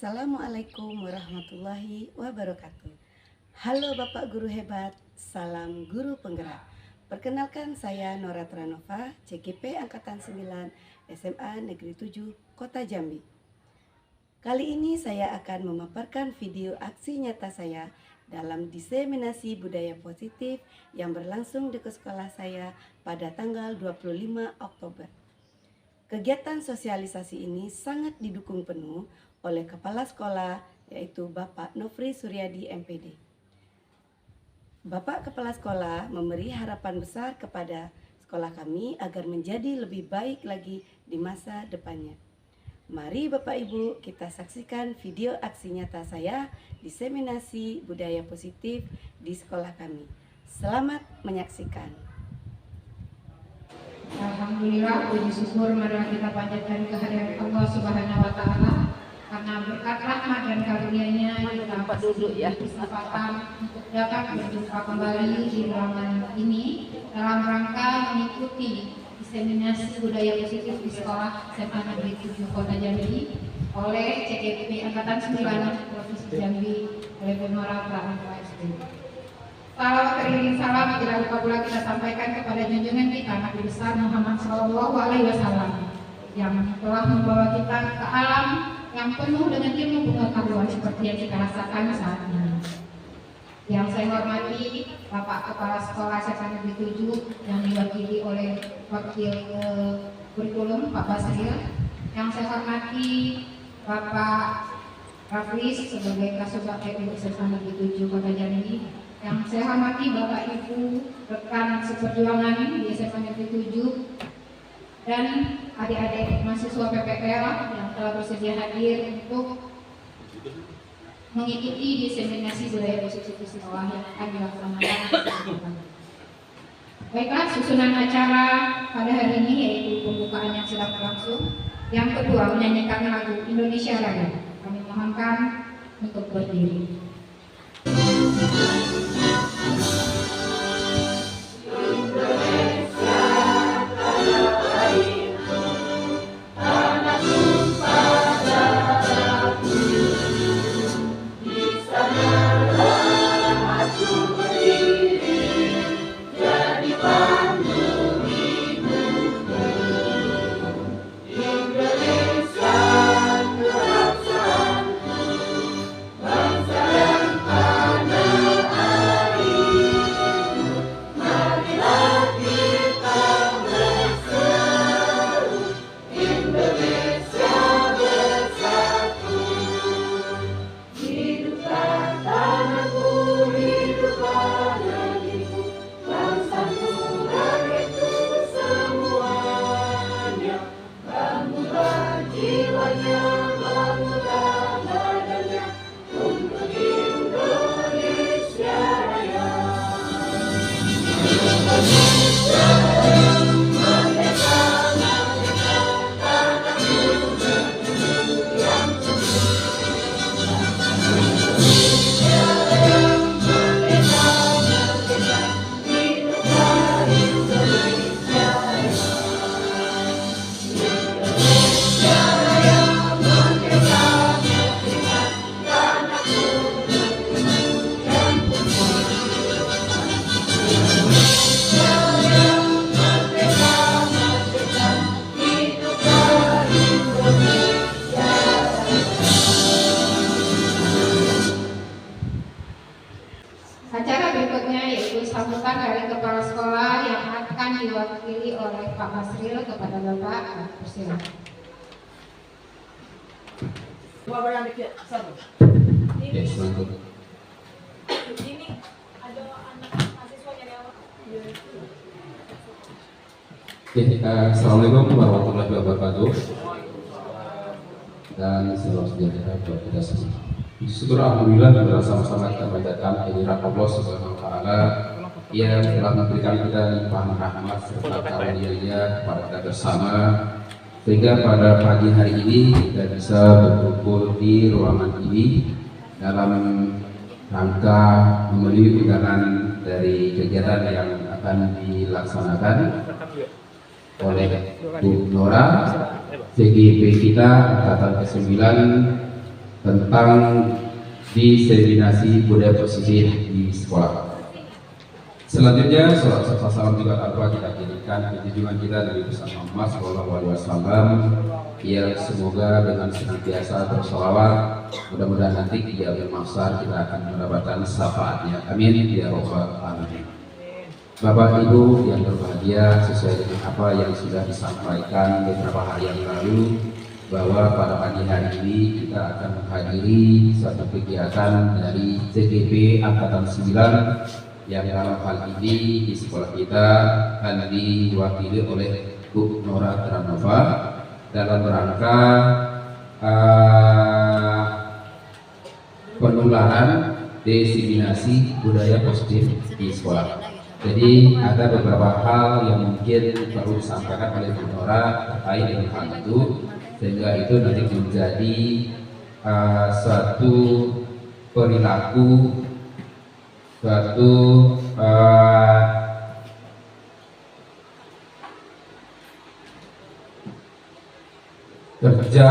Assalamualaikum warahmatullahi wabarakatuh. Halo Bapak Guru hebat, salam guru penggerak. Perkenalkan saya Nora Tranova, CGP Angkatan 9 SMA Negeri 7 Kota Jambi. Kali ini saya akan memaparkan video aksi nyata saya dalam diseminasi budaya positif yang berlangsung di sekolah saya pada tanggal 25 Oktober. Kegiatan sosialisasi ini sangat didukung penuh oleh Kepala Sekolah, yaitu Bapak Nofri Suryadi MPD. Bapak Kepala Sekolah memberi harapan besar kepada sekolah kami agar menjadi lebih baik lagi di masa depannya. Mari Bapak Ibu kita saksikan video aksi nyata saya diseminasi budaya positif di sekolah kami. Selamat menyaksikan. Alhamdulillah, puji syukur marilah kita panjatkan kehadiran Allah Subhanahu wa taala karena berkat rahmat dan karunia-Nya kita duduk kesempatan untuk dapat berjumpa kembali di ruangan ini dalam rangka mengikuti diseminasi budaya positif di sekolah SMA Negeri 7 Kota Jambi oleh CGP Angkatan 9 Provinsi Jambi oleh Bu Nora Tranova SD. Salawat teriring salam tidak lupa pula kita sampaikan kepada junjungan kita Nabi besar Muhammad SAW yang telah membawa kita ke alam yang penuh dengan ilmu pengetahuan seperti yang kita rasakan saat ini. Yang saya hormati Bapak Kepala Sekolah SMA Negeri 7 yang diwakili oleh Wakil Kurikulum Pak Basril. Yang saya hormati Bapak Raflis sebagai Kasubag TPU SMA Negeri 7 Kota Jambi. Yang saya hormati Bapak Ibu rekan seperjuangan di SMA Negeri 7 dan adik-adik mahasiswa PPL yang telah bersedia hadir untuk mengikuti diseminasi budaya positif di sekolah yang akan dilaksanakan. Baiklah, susunan acara pada hari ini yaitu pembukaan yang sedang berlangsung. Yang kedua, menyanyikan lagu Indonesia Raya. Kami mohonkan untuk berdiri. Acara berikutnya yaitu sambutan dari Kepala Sekolah yang akan diwakili oleh Pak Basril kepada Bapak. Persilakan. Ini ada anak mahasiswa dari awal. Assalamualaikum warahmatullahi wabarakatuh. Dan salam sejahtera buat kita semua. Syukur alhamdulillah kita sama-sama kita panjatkan kehadirat Allah Subhanahu wa taala yang telah memberikan kita limpahan rahmat serta karunia kepada kita bersama sehingga pada pagi hari ini kita bisa berkumpul di ruangan ini dalam rangka memenuhi undangan dari kegiatan yang akan dilaksanakan oleh Bu Nora, CGP kita Angkatan ke-9 tentang diseminasi budaya positif di sekolah. Selanjutnya, salam serta salam juga tanpa kita kirimkan ke junjungan kita Nabi besar Muhammad SAW yang semoga dengan senantiasa bersolawat, mudah-mudahan nanti di akhir mahsyar kita akan mendapatkan syafaatnya. Amin ya rabbal alamin. Bapak Ibu yang berbahagia, sesuai dengan apa yang sudah disampaikan beberapa hari yang lalu, bahwa pada pagi hari ini kita akan menghadiri suatu kegiatan dari CGP Angkatan 9 yang dalam hal ini di sekolah kita akan diwakili oleh Bu Nora Tranova dalam rangka penularan diseminasi budaya positif di sekolah. Jadi ada beberapa hal yang mungkin perlu disampaikan oleh Bu Nora terkait dengan hal itu, sehingga itu nanti menjadi suatu perilaku, suatu kerja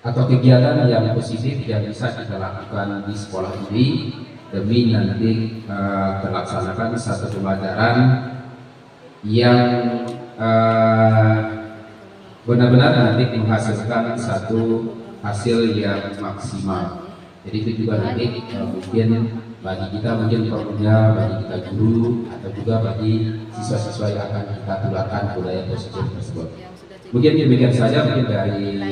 atau kegiatan yang positif yang bisa kita lakukan di sekolah ini demi nanti terlaksanakan satu pembelajaran yang benar-benar nanti menghasilkan satu hasil yang maksimal. Jadi itu juga nanti mungkin bagi kita mungkin perlunya bagi kita guru atau juga bagi siswa-siswa yang akan kita tularkan budaya positif tersebut. Mungkin demikian saja mungkin dari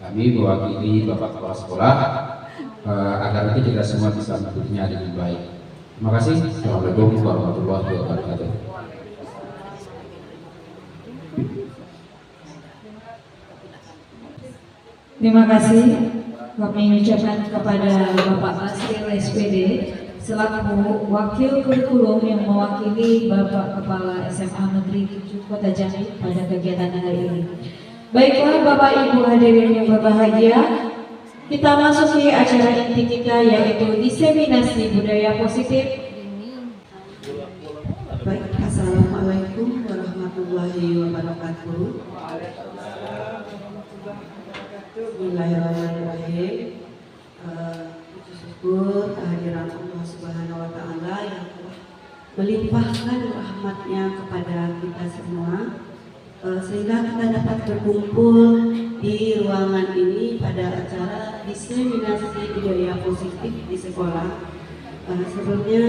kami mewakili Bapak Kepala Sekolah agar nanti kita semua bisa mengikutinya dengan baik. Terima kasih. Assalamualaikum warahmatullahi wabarakatuh. Terima kasih kami ucapkan kepada Bapak Asril SPD selaku Wakil Kurikulum yang mewakili Bapak Kepala SMA Negeri 7 Kota Jambi pada kegiatan hari ini. Baiklah Bapak Ibu hadirin yang berbahagia, kita masuki acara inti kita yaitu diseminasi budaya positif. Baik, assalamualaikum warahmatullahi wabarakatuh. Bismillahirrahmanirrahim. Puji syukur kehadiran Allah Subhanahu wa Ta'ala yang telah melimpahkan rahmatnya kepada kita semua, sehingga kita dapat berkumpul di ruangan ini pada acara diseminasi budaya positif di sekolah. Sebelumnya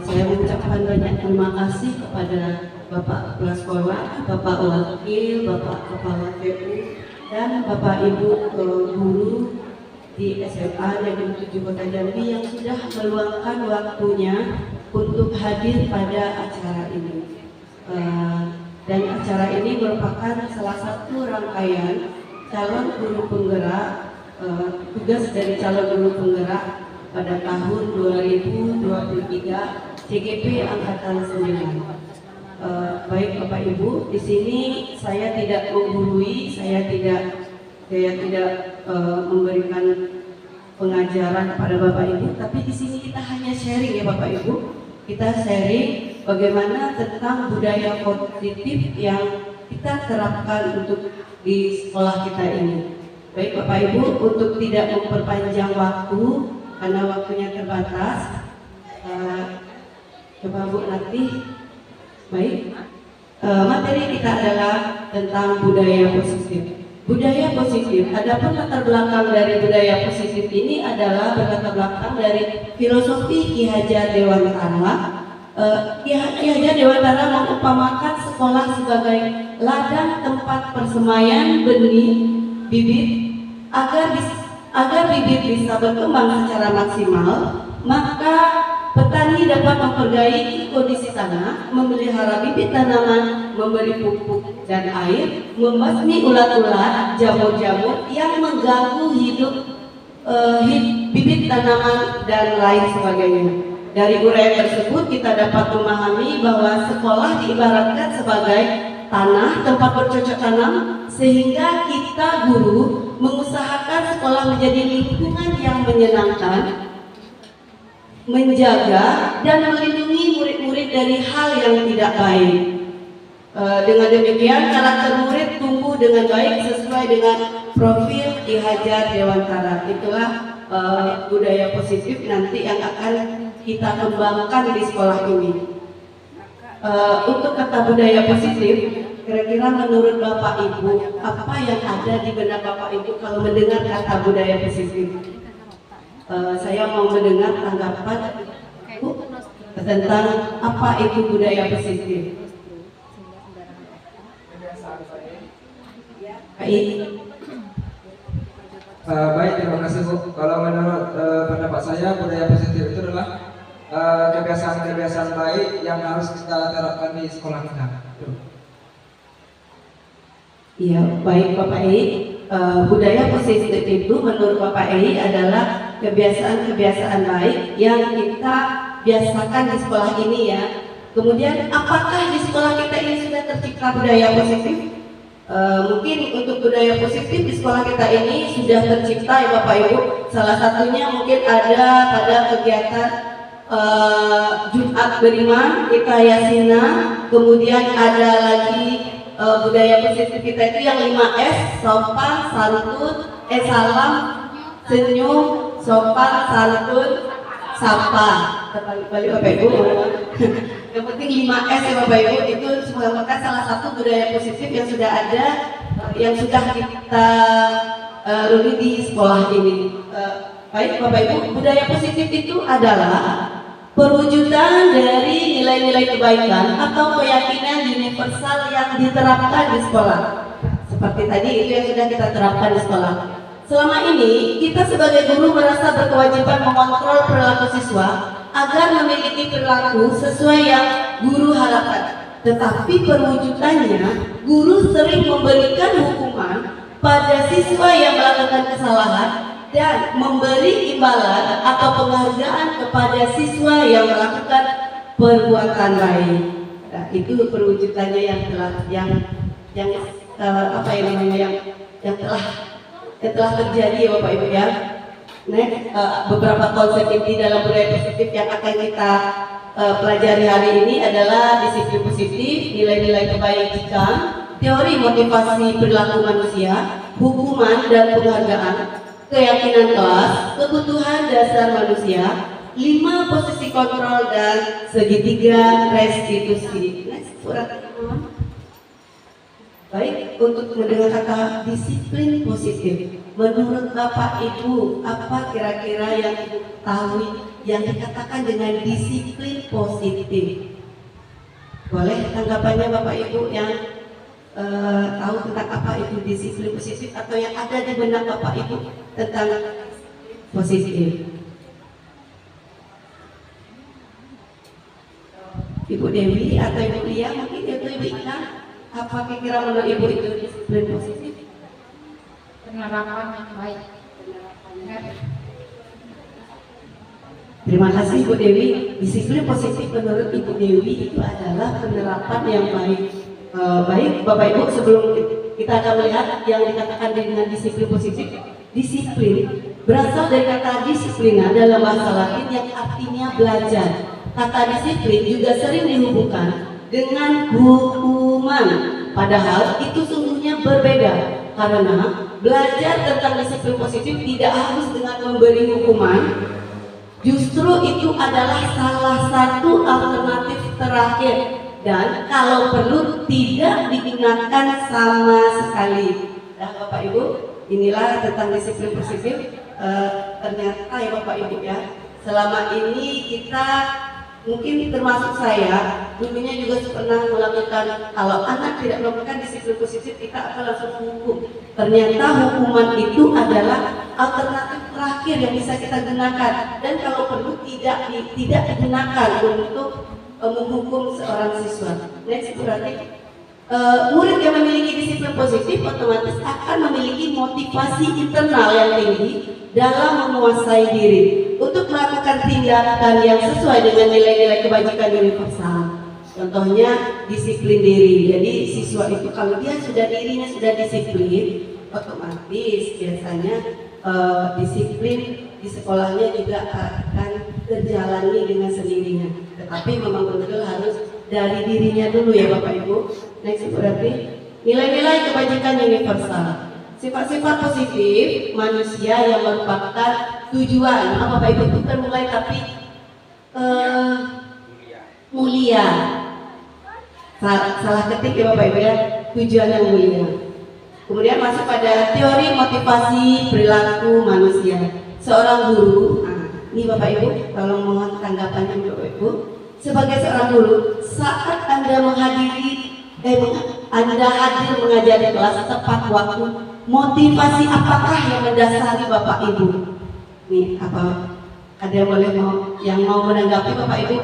saya mengucapkan banyak terima kasih kepada Bapak Kepala Sekolah, Bapak Wakil, Bapak Kepala TU, dan Bapak Ibu guru di SMA Negeri 7 Kota Jambi yang sudah meluangkan waktunya untuk hadir pada acara ini. Dan acara ini merupakan salah satu rangkaian calon guru penggerak, tugas dari calon guru penggerak pada tahun 2023 CGP Angkatan 9. Baik Bapak Ibu, di sini saya tidak menggurui, saya tidak memberikan pengajaran kepada Bapak Ibu, tapi di sini kita hanya sharing ya Bapak Ibu. Kita sharing bagaimana tentang budaya positif yang kita terapkan untuk di sekolah kita ini. Baik Bapak Ibu, untuk tidak memperpanjang waktu karena waktunya terbatas, coba Bu nanti. Baik, materi kita adalah tentang budaya positif. Budaya positif, adapun latar belakang dari budaya positif ini adalah berlatar belakang dari filosofi Ki Hajar Dewantara. Ki Hajar Dewantara mengumpamakan sekolah sebagai ladang tempat persemaian benih bibit agar bibit bisa berkembang secara maksimal, maka petani dapat memperbaiki kondisi tanah, memelihara bibit tanaman, memberi pupuk dan air, membasmi ulat-ulat, jamur-jamur yang mengganggu hidup bibit tanaman dan lain sebagainya. Dari uraian tersebut kita dapat memahami bahwa sekolah diibaratkan sebagai tanah tempat bercocok tanam, sehingga kita guru mengusahakan sekolah menjadi lingkungan yang menyenangkan, menjaga dan melindungi murid-murid dari hal yang tidak baik. Dengan demikian karakter murid tumbuh dengan baik sesuai dengan profil Ki Hajar Dewantara. Itulah budaya positif nanti yang akan kita kembangkan di sekolah ini. Untuk kata budaya positif, kira-kira menurut Bapak Ibu, apa yang ada di benak Bapak Ibu kalau mendengar kata budaya positif? Saya mau mendengar tanggapan Ibu tentang apa itu budaya positif. Baik, terima kasih Bu. Kalau menurut pendapat saya, budaya positif itu adalah kebiasaan-kebiasaan baik yang harus kita terapkan di sekolah kita. Iya, baik Bapak I. Budaya positif itu menurut Bapak I adalah kebiasaan-kebiasaan baik yang kita biasakan di sekolah ini ya. Kemudian apakah di sekolah kita ini sudah tercipta budaya positif? Mungkin untuk budaya positif di sekolah kita ini sudah tercipta ya Bapak Ibu. Salah satunya mungkin ada pada kegiatan Jumat beriman, kita Yasina, kemudian ada lagi budaya positif kita itu yang 5S, sopan, santun, salam, senyum, sopan, santun, sapa. Balik Bapak Ibu. Yang penting 5S ya Bapak Ibu, itu merupakan salah satu budaya positif yang sudah ada, yang sudah kita lalui di sekolah ini. Baik Bapak Ibu, budaya positif itu adalah perwujudan dari nilai-nilai kebaikan atau keyakinan universal yang diterapkan di sekolah. Seperti tadi itu yang sudah kita terapkan di sekolah. Selama ini kita sebagai guru merasa berkewajiban mengontrol perilaku siswa agar memiliki perilaku sesuai yang guru harapkan. Tetapi perwujudannya, guru sering memberikan hukuman pada siswa yang melakukan kesalahan dan memberi imbalan atau penghargaan kepada siswa yang melakukan perbuatan baik. Nah, itu perwujudannya yang telah terjadi ya Bapak Ibu ya. Beberapa konsep inti dalam budaya positif yang akan kita pelajari hari ini adalah disiplin positif, nilai-nilai kebaikan, teori motivasi perilaku manusia, hukuman dan penghargaan, keyakinan kelas, kebutuhan dasar manusia, 5 posisi kontrol dan segitiga restitusi. Baik, untuk mendengar kata disiplin positif, menurut Bapak Ibu, apa kira-kira yang diketahui yang dikatakan dengan disiplin positif? Boleh tanggapannya Bapak Ibu yang tahu tentang apa itu disiplin positif atau yang ada di benak Bapak Ibu tentang positif? Ibu Dewi atau Ibu Lia mungkin itu Ibu Ika, apa kira-kira menurut Ibu itu disiplin positif? Penerapan yang baik. Terima kasih Ibu Dewi. Disiplin positif menurut Ibu Dewi itu adalah penerapan yang baik. Baik Bapak Ibu, sebelum kita akan melihat yang dikatakan dengan disiplin positif, disiplin berasal dari kata disiplina dalam bahasa Latin yang artinya belajar. Kata disiplin juga sering dihubungkan dengan hukuman, padahal itu sungguhnya berbeda karena belajar tentang disiplin positif tidak harus dengan memberi hukuman. Justru itu adalah salah satu alternatif terakhir dan kalau perlu tidak diingatkan sama sekali. Nah Bapak Ibu, inilah tentang disiplin positif. Ternyata ya Bapak Ibu ya, selama ini kita mungkin termasuk saya dulunya juga pernah melakukan, kalau anak tidak melakukan disiplin positif kita akan langsung hukum. Ternyata hukuman itu adalah alternatif terakhir yang bisa kita gunakan dan kalau perlu tidak digunakan untuk menghukum seorang siswa. Next berarti murid yang memiliki disiplin positif otomatis akan memiliki motivasi internal yang tinggi dalam menguasai diri untuk melakukan tindakan yang sesuai dengan nilai-nilai kebajikan universal. Contohnya disiplin diri. Jadi siswa itu kalau dia dirinya sudah disiplin, otomatis biasanya disiplin di sekolahnya juga akan terjalani dengan sendirinya. Tetapi memang betul harus dari dirinya dulu ya Bapak Ibu. Next berarti nilai-nilai kebajikan universal. Sifat-sifat positif manusia yang merupakan tujuan. Bapak Ibu itu kan mulai tapi mulia. Salah ketik ya Bapak Ibu ya, tujuan yang mulia. Kemudian masuk pada teori motivasi perilaku manusia. Seorang guru, ini Bapak Ibu, tolong mohon tanggapannya Bapak Ibu. Sebagai seorang guru, saat Anda Anda hadir mengajar di kelas tepat waktu, motivasi apakah yang mendasari Bapak Ibu? Nih, apa? Ada yang mau menanggapi Bapak Ibu?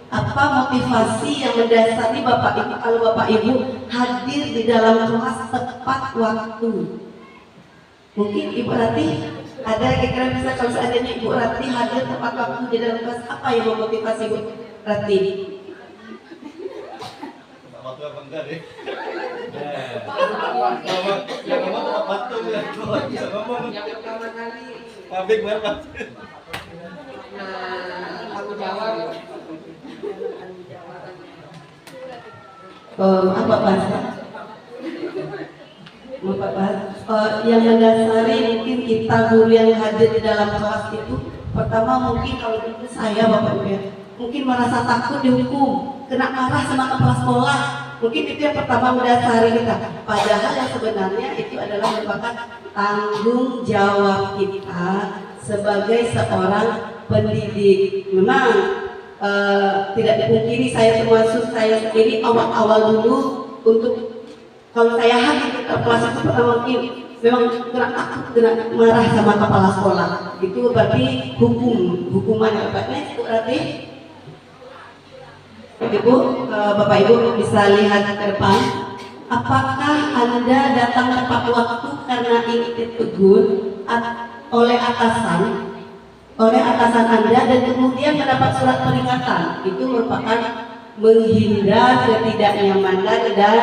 Apa motivasi yang mendasari Bapak Ibu kalau Bapak Ibu hadir di dalam kelas tepat waktu? Mungkin Ibu Rati ada kira-kira bisa kalau seandainya Ibu Rati hadir tepat waktu di dalam kelas, apa yang memotivasi Ibu Rati? Waktu apa enggak deh? Yang ngomong tepat waktu ya, bisa ngomong. Yang pertama kali. Pabrik berapa? Aku jawab. Apa bahasa? Bapak bahas yang mendasari mungkin kita guru yang hadir di dalam kelas itu pertama mungkin kalau itu saya Bapak Ibu ya, mungkin merasa takut dihukum, kena marah sama kepala sekolah, mungkin itu yang pertama mendasari kita. Padahal yang sebenarnya itu adalah merupakan tanggung jawab kita sebagai seorang pendidik. Memang tidak dipungkiri saya termasuk saya sendiri awal-awal dulu untuk kalau saya hadir ke kelas itu pertama mungkin memang kena takut, kena marah sama kepala sekolah. Itu berarti hukuman ya Pak. Itu berarti Ibu, Bapak Ibu bisa lihat ke depan. Apakah Anda datang tepat waktu karena ingin ditegur oleh atasan Anda dan kemudian mendapat surat peringatan? Itu merupakan menghindar ketidaknyamanan dan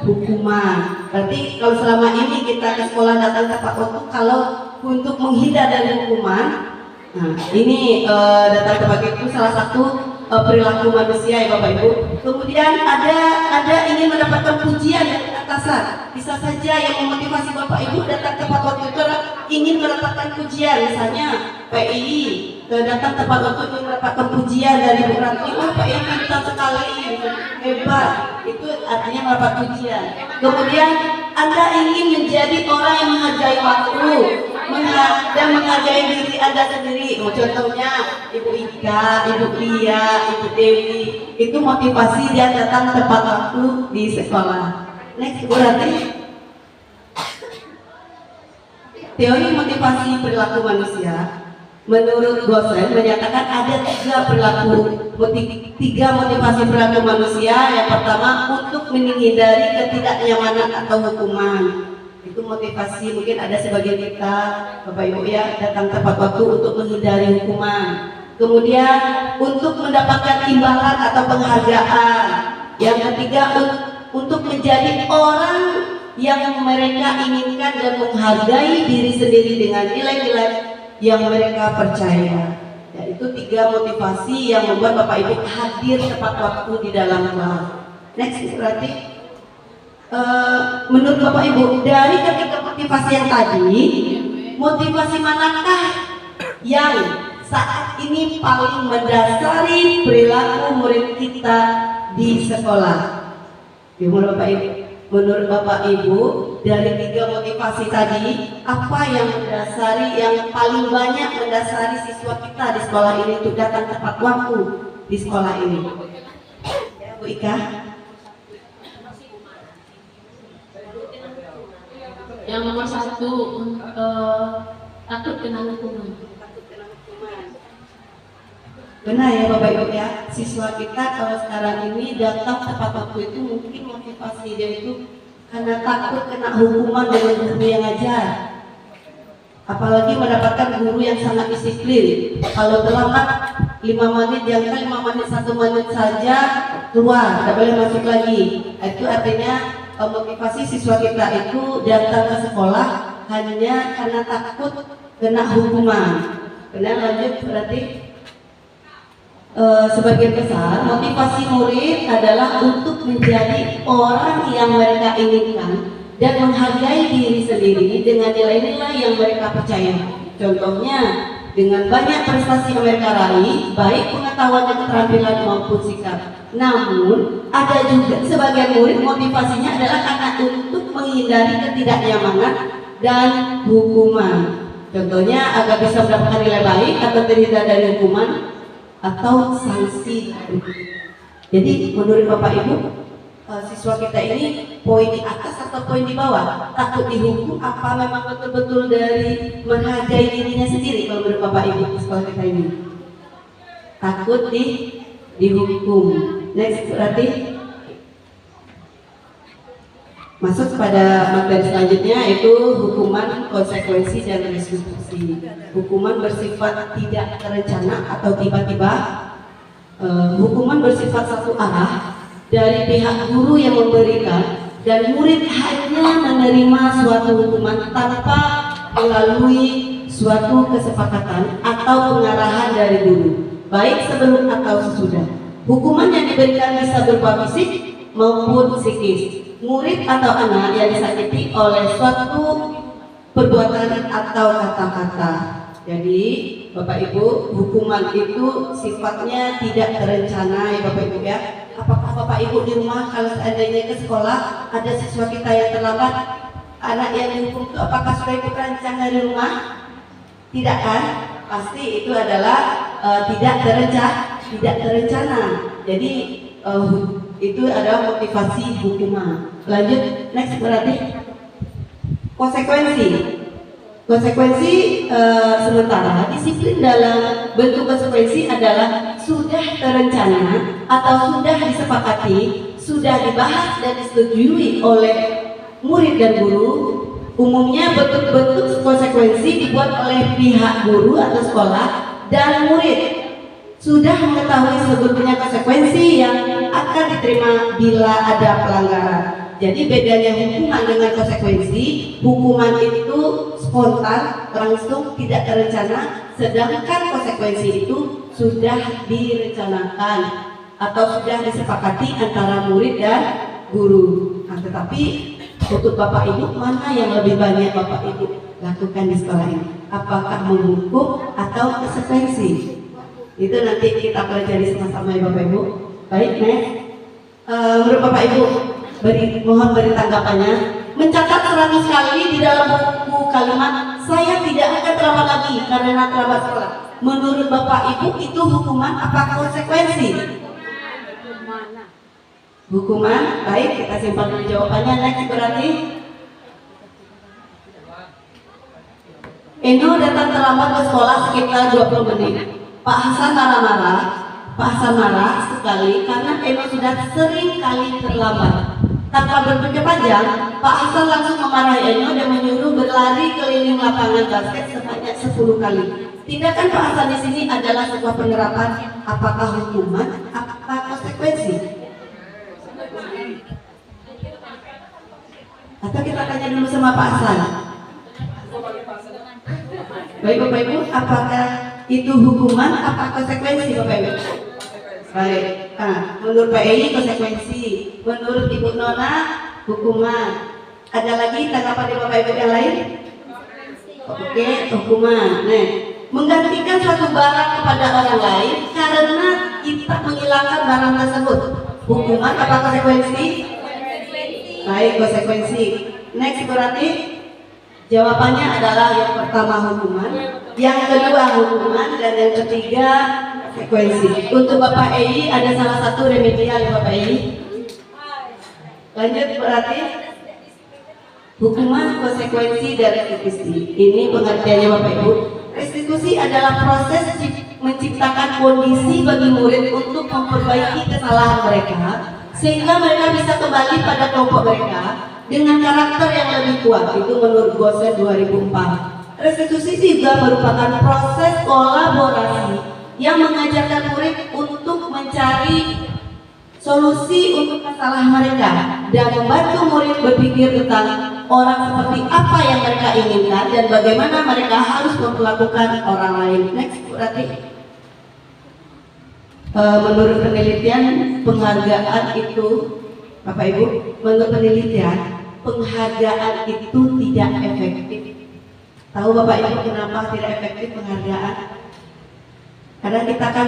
hukuman. Berarti kalau selama ini kita ke sekolah datang tepat waktu kalau untuk menghindar dari hukuman, nah ini datang tepat waktu salah satu perilaku manusia ya Bapak Ibu. Kemudian ada ingin mendapatkan pujian dari atasan. Bisa saja yang memotivasi Bapak Ibu datang tepat waktu itu ingin mendapatkan pujian, misalnya PI datang tepat waktu ingin mendapatkan pujian dari Bu Ratni, Pak ini pintar sekali, hebat, itu artinya mendapat pujian. Kemudian Anda ingin menjadi orang yang menghargai waktu dan menghargai diri Anda sendiri. Contohnya Ibu Ika, Ibu Lia, Ibu Dewi, itu motivasi dia datang tepat waktu di sekolah. Next, Bu Ratni. Teori motivasi perilaku manusia menurut Gosen menyatakan ada tiga motivasi perilaku manusia. Yang pertama untuk menghindari ketidaknyamanan atau hukuman. Itu motivasi mungkin ada sebagian kita Bapak Ibu ya datang tepat waktu untuk menghindari hukuman. Kemudian untuk mendapatkan imbalan atau penghargaan. Yang ketiga untuk menjadi orang yang mereka inginkan dan menghargai diri sendiri dengan nilai-nilai yang mereka percaya. Ya, itu tiga motivasi yang membuat Bapak Ibu hadir tepat waktu di dalam kelas. Next berarti menurut Bapak Ibu dari ketiga motivasi yang tadi, motivasi manakah yang saat ini paling mendasari perilaku murid kita di sekolah? Menurut Bapak Ibu dari tiga motivasi tadi, apa yang mendasari, yang paling banyak mendasari siswa kita di sekolah ini untuk datang tepat waktu di sekolah ini? Ya, Bu Ika. Yang nomor satu, takut kena hukuman. Benar ya Bapak Ibu ya, siswa kita kalau sekarang ini datang tepat waktu itu mungkin motivasi dia itu karena takut kena hukuman dengan guru yang ngajar. Apalagi mendapatkan guru yang sangat disiplin. Kalau terlambat 5 menit, jangan 5 menit, 1 menit saja keluar, tidak boleh masuk lagi. Itu artinya motivasi siswa kita itu datang ke sekolah hanya karena takut kena hukuman. Benar, lanjut berarti. sebagian besar motivasi murid adalah untuk menjadi orang yang mereka inginkan dan menghargai diri sendiri dengan nilai-nilai yang mereka percaya. Contohnya, dengan banyak prestasi yang mereka raih, baik pengetahuan dan keterampilan maupun sikap. Namun, ada juga sebagian murid motivasinya adalah karena untuk menghindari ketidaknyamanan dan hukuman. Contohnya, agar bisa mendapatkan nilai baik atau terhindar dari hukuman atau sanksi. Jadi menurut Bapak Ibu, siswa kita ini poin di atas atau poin di bawah? Takut dihukum apa memang betul-betul dari menghargai dirinya sendiri? Kalau menurut Bapak Ibu di sekolah kita ini takut dihukum. Next, berarti masuk pada materi selanjutnya, yaitu hukuman, konsekuensi, dan restitusi. Hukuman bersifat tidak terencana atau tiba-tiba. Hukuman bersifat satu arah dari pihak guru yang memberikan, dan murid hanya menerima suatu hukuman tanpa melalui suatu kesepakatan atau pengarahan dari guru, baik sebelum atau sesudah. Hukuman yang diberikan bisa berupa fisik maupun psikis. Murid atau anak yang disakiti oleh suatu perbuatan atau kata-kata. Jadi Bapak Ibu, hukuman itu sifatnya tidak terencana ya Bapak Ibu ya. Apakah Bapak Ibu di rumah kalau seandainya ke sekolah ada siswa kita yang terlambat, anak yang dihukum itu apakah sudah ikut rancang dari rumah? Tidak kan? Pasti itu adalah tidak terencana. Jadi itu adalah motivasi hukuman. Lanjut, next, berarti konsekuensi sementara disiplin dalam bentuk konsekuensi adalah sudah terencana atau sudah disepakati, sudah dibahas dan disetujui oleh murid dan guru. Umumnya bentuk konsekuensi dibuat oleh pihak guru atau sekolah, dan murid sudah mengetahui sebetulnya konsekuensi yang akan diterima bila ada pelanggaran. Jadi bedanya hukuman dengan konsekuensi, hukuman itu spontan, langsung, tidak terencana, sedangkan konsekuensi itu sudah direncanakan atau sudah disepakati antara murid dan guru. Nah, tetapi untuk Bapak Ibu, mana yang lebih banyak Bapak Ibu lakukan di sekolah ini? Apakah menghukum atau konsekuensi? Itu nanti kita pelajari sama-sama ya Bapak Ibu. Baik, next. Menurut Bapak Ibu, mohon beri tanggapannya. Mencatat 100 kali di dalam buku kalimat saya tidak akan terlambat lagi karena terlambat sekolah. Menurut Bapak Ibu itu hukuman apa konsekuensi? Hukuman. Baik, kita simpan dulu jawabannya. Next, berarti Eno datang terlambat ke sekolah sekitar 20 menit. Pak Hasan marah sekali karena Eno sudah sering kali terlambat. Tanpa berpikir panjang, Pak Hasan langsung memarahi Eno dan menyuruh berlari keliling lapangan basket sebanyak 10 kali. Tindakan Pak Hasan di sini adalah sebuah penerapan apakah hukuman, apa konsekuensi? Atau kita tanya dulu sama Pak Hasan. Baik Bapak Ibu, apakah itu hukuman, apa konsekuensi Bapak Ibu? Baik, nah, menurut Pak Ei konsekuensi, menurut Ibu Nona hukuman. Ada lagi tanggapan dari Bapak Ibu yang lain? Oke, hukuman. Nah, menggantikan suatu barang kepada orang lain karena kita menghilangkan barang tersebut. Hukuman apa konsekuensi? Baik, konsekuensi. Next, berarti jawabannya adalah yang pertama hukuman, yang kedua hukuman, dan yang ketiga konsekuensi. Untuk Bapak Ei ada salah satu remedial ya Bapak Ei. Lanjut, berarti hukuman, konsekuensi, dan restitusi. Ini pengertiannya Bapak Ibu. Restitusi adalah proses menciptakan kondisi bagi murid untuk memperbaiki kesalahan mereka sehingga mereka bisa kembali pada kelompok mereka dengan karakter yang lebih kuat. Itu menurut Gosen 2004. Restitusi juga merupakan proses kolaborasi yang mengajarkan murid untuk mencari solusi untuk kesalahan mereka dan membantu murid berpikir tentang orang seperti apa yang mereka inginkan dan bagaimana mereka harus memperlakukan orang lain. Next, berarti menurut penelitian penghargaan itu, Bapak Ibu, menurut penelitian penghargaan itu tidak efektif. Tahu Bapak Ibu kenapa tidak efektif penghargaan? Karena kita kan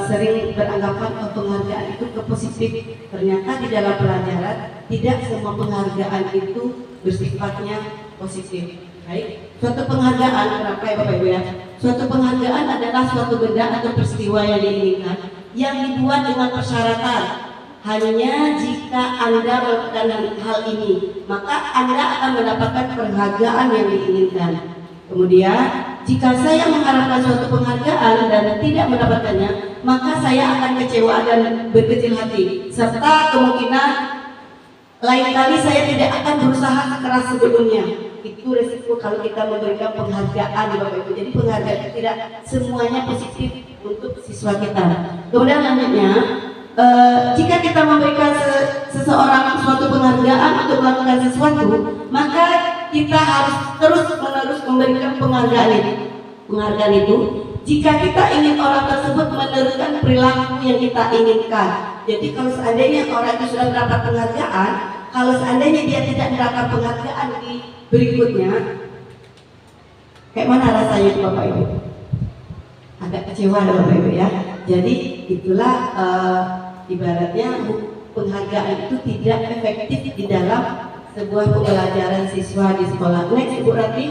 sering beranggapan bahwa penghargaan itu ke positif. Ternyata di dalam pelajaran tidak semua penghargaan itu bersifatnya positif. Baik, suatu penghargaan, kenapa ya Bapak Ibu ya? Suatu penghargaan adalah suatu benda atau peristiwa yang diinginkan yang dibuat dengan persyaratan. Hanya jika Anda melakukan hal ini, maka Anda akan mendapatkan penghargaan yang diinginkan. Kemudian, jika saya mengharapkan suatu penghargaan dan tidak mendapatkannya, maka saya akan kecewa dan berkecil hati, serta kemungkinan lain kali saya tidak akan berusaha sekeras sebelumnya. Itu resiko kalau kita memberikan penghargaan, Bapak Ibu. Jadi penghargaan itu tidak semuanya positif untuk siswa kita. Kemudian lanjutnya, jika kita memberikan seseorang suatu penghargaan untuk melakukan sesuatu, maka kita harus terus-menerus memberikan penghargaan itu jika kita ingin orang tersebut meneruskan perilaku yang kita inginkan. Jadi kalau seandainya orang itu sudah mendapat penghargaan, kalau seandainya dia tidak mendapat penghargaan di berikutnya, kayak mana rasanya itu Bapak Ibu? Agak kecewa Bapak Ibu ya. Jadi itulah ibaratnya penghargaan itu tidak efektif di dalam sebuah pembelajaran siswa di sekolah. Next Ibu Rati.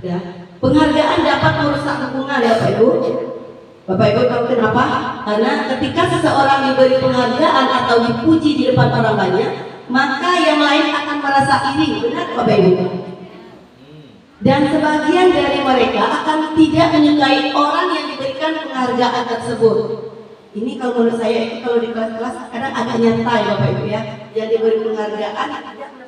Ya. Penghargaan dapat merusak hubungan ya Bapak Ibu. Bapak Ibu tahu kenapa? Karena ketika seseorang diberi penghargaan atau dipuji di depan orang banyak, maka yang lain akan merasa iri. Benar Bapak Ibu? Dan sebagian dari mereka akan tidak menyukai orang yang diberikan penghargaan tersebut. Ini kalau menurut saya itu kalau di kelas-kelas kadang agak nyantai Bapak Ibu ya. Yang diberi penghargaan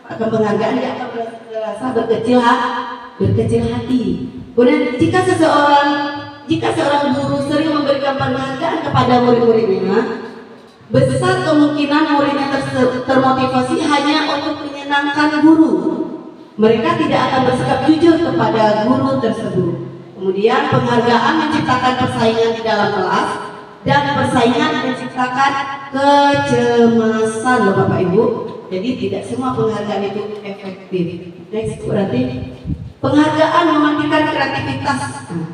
akan penghargaan dia akan merasa berkecil hati. Kemudian jika seorang guru sering memberikan penghargaan kepada murid-muridnya, besar kemungkinan muridnya termotivasi hanya untuk menyenangkan guru. Mereka tidak akan bersikap jujur kepada guru tersebut. Kemudian penghargaan menciptakan persaingan di dalam kelas, dan persaingan menciptakan kecemasan loh Bapak Ibu. Jadi tidak semua penghargaan itu efektif. Next berarti penghargaan mematikan kreativitas.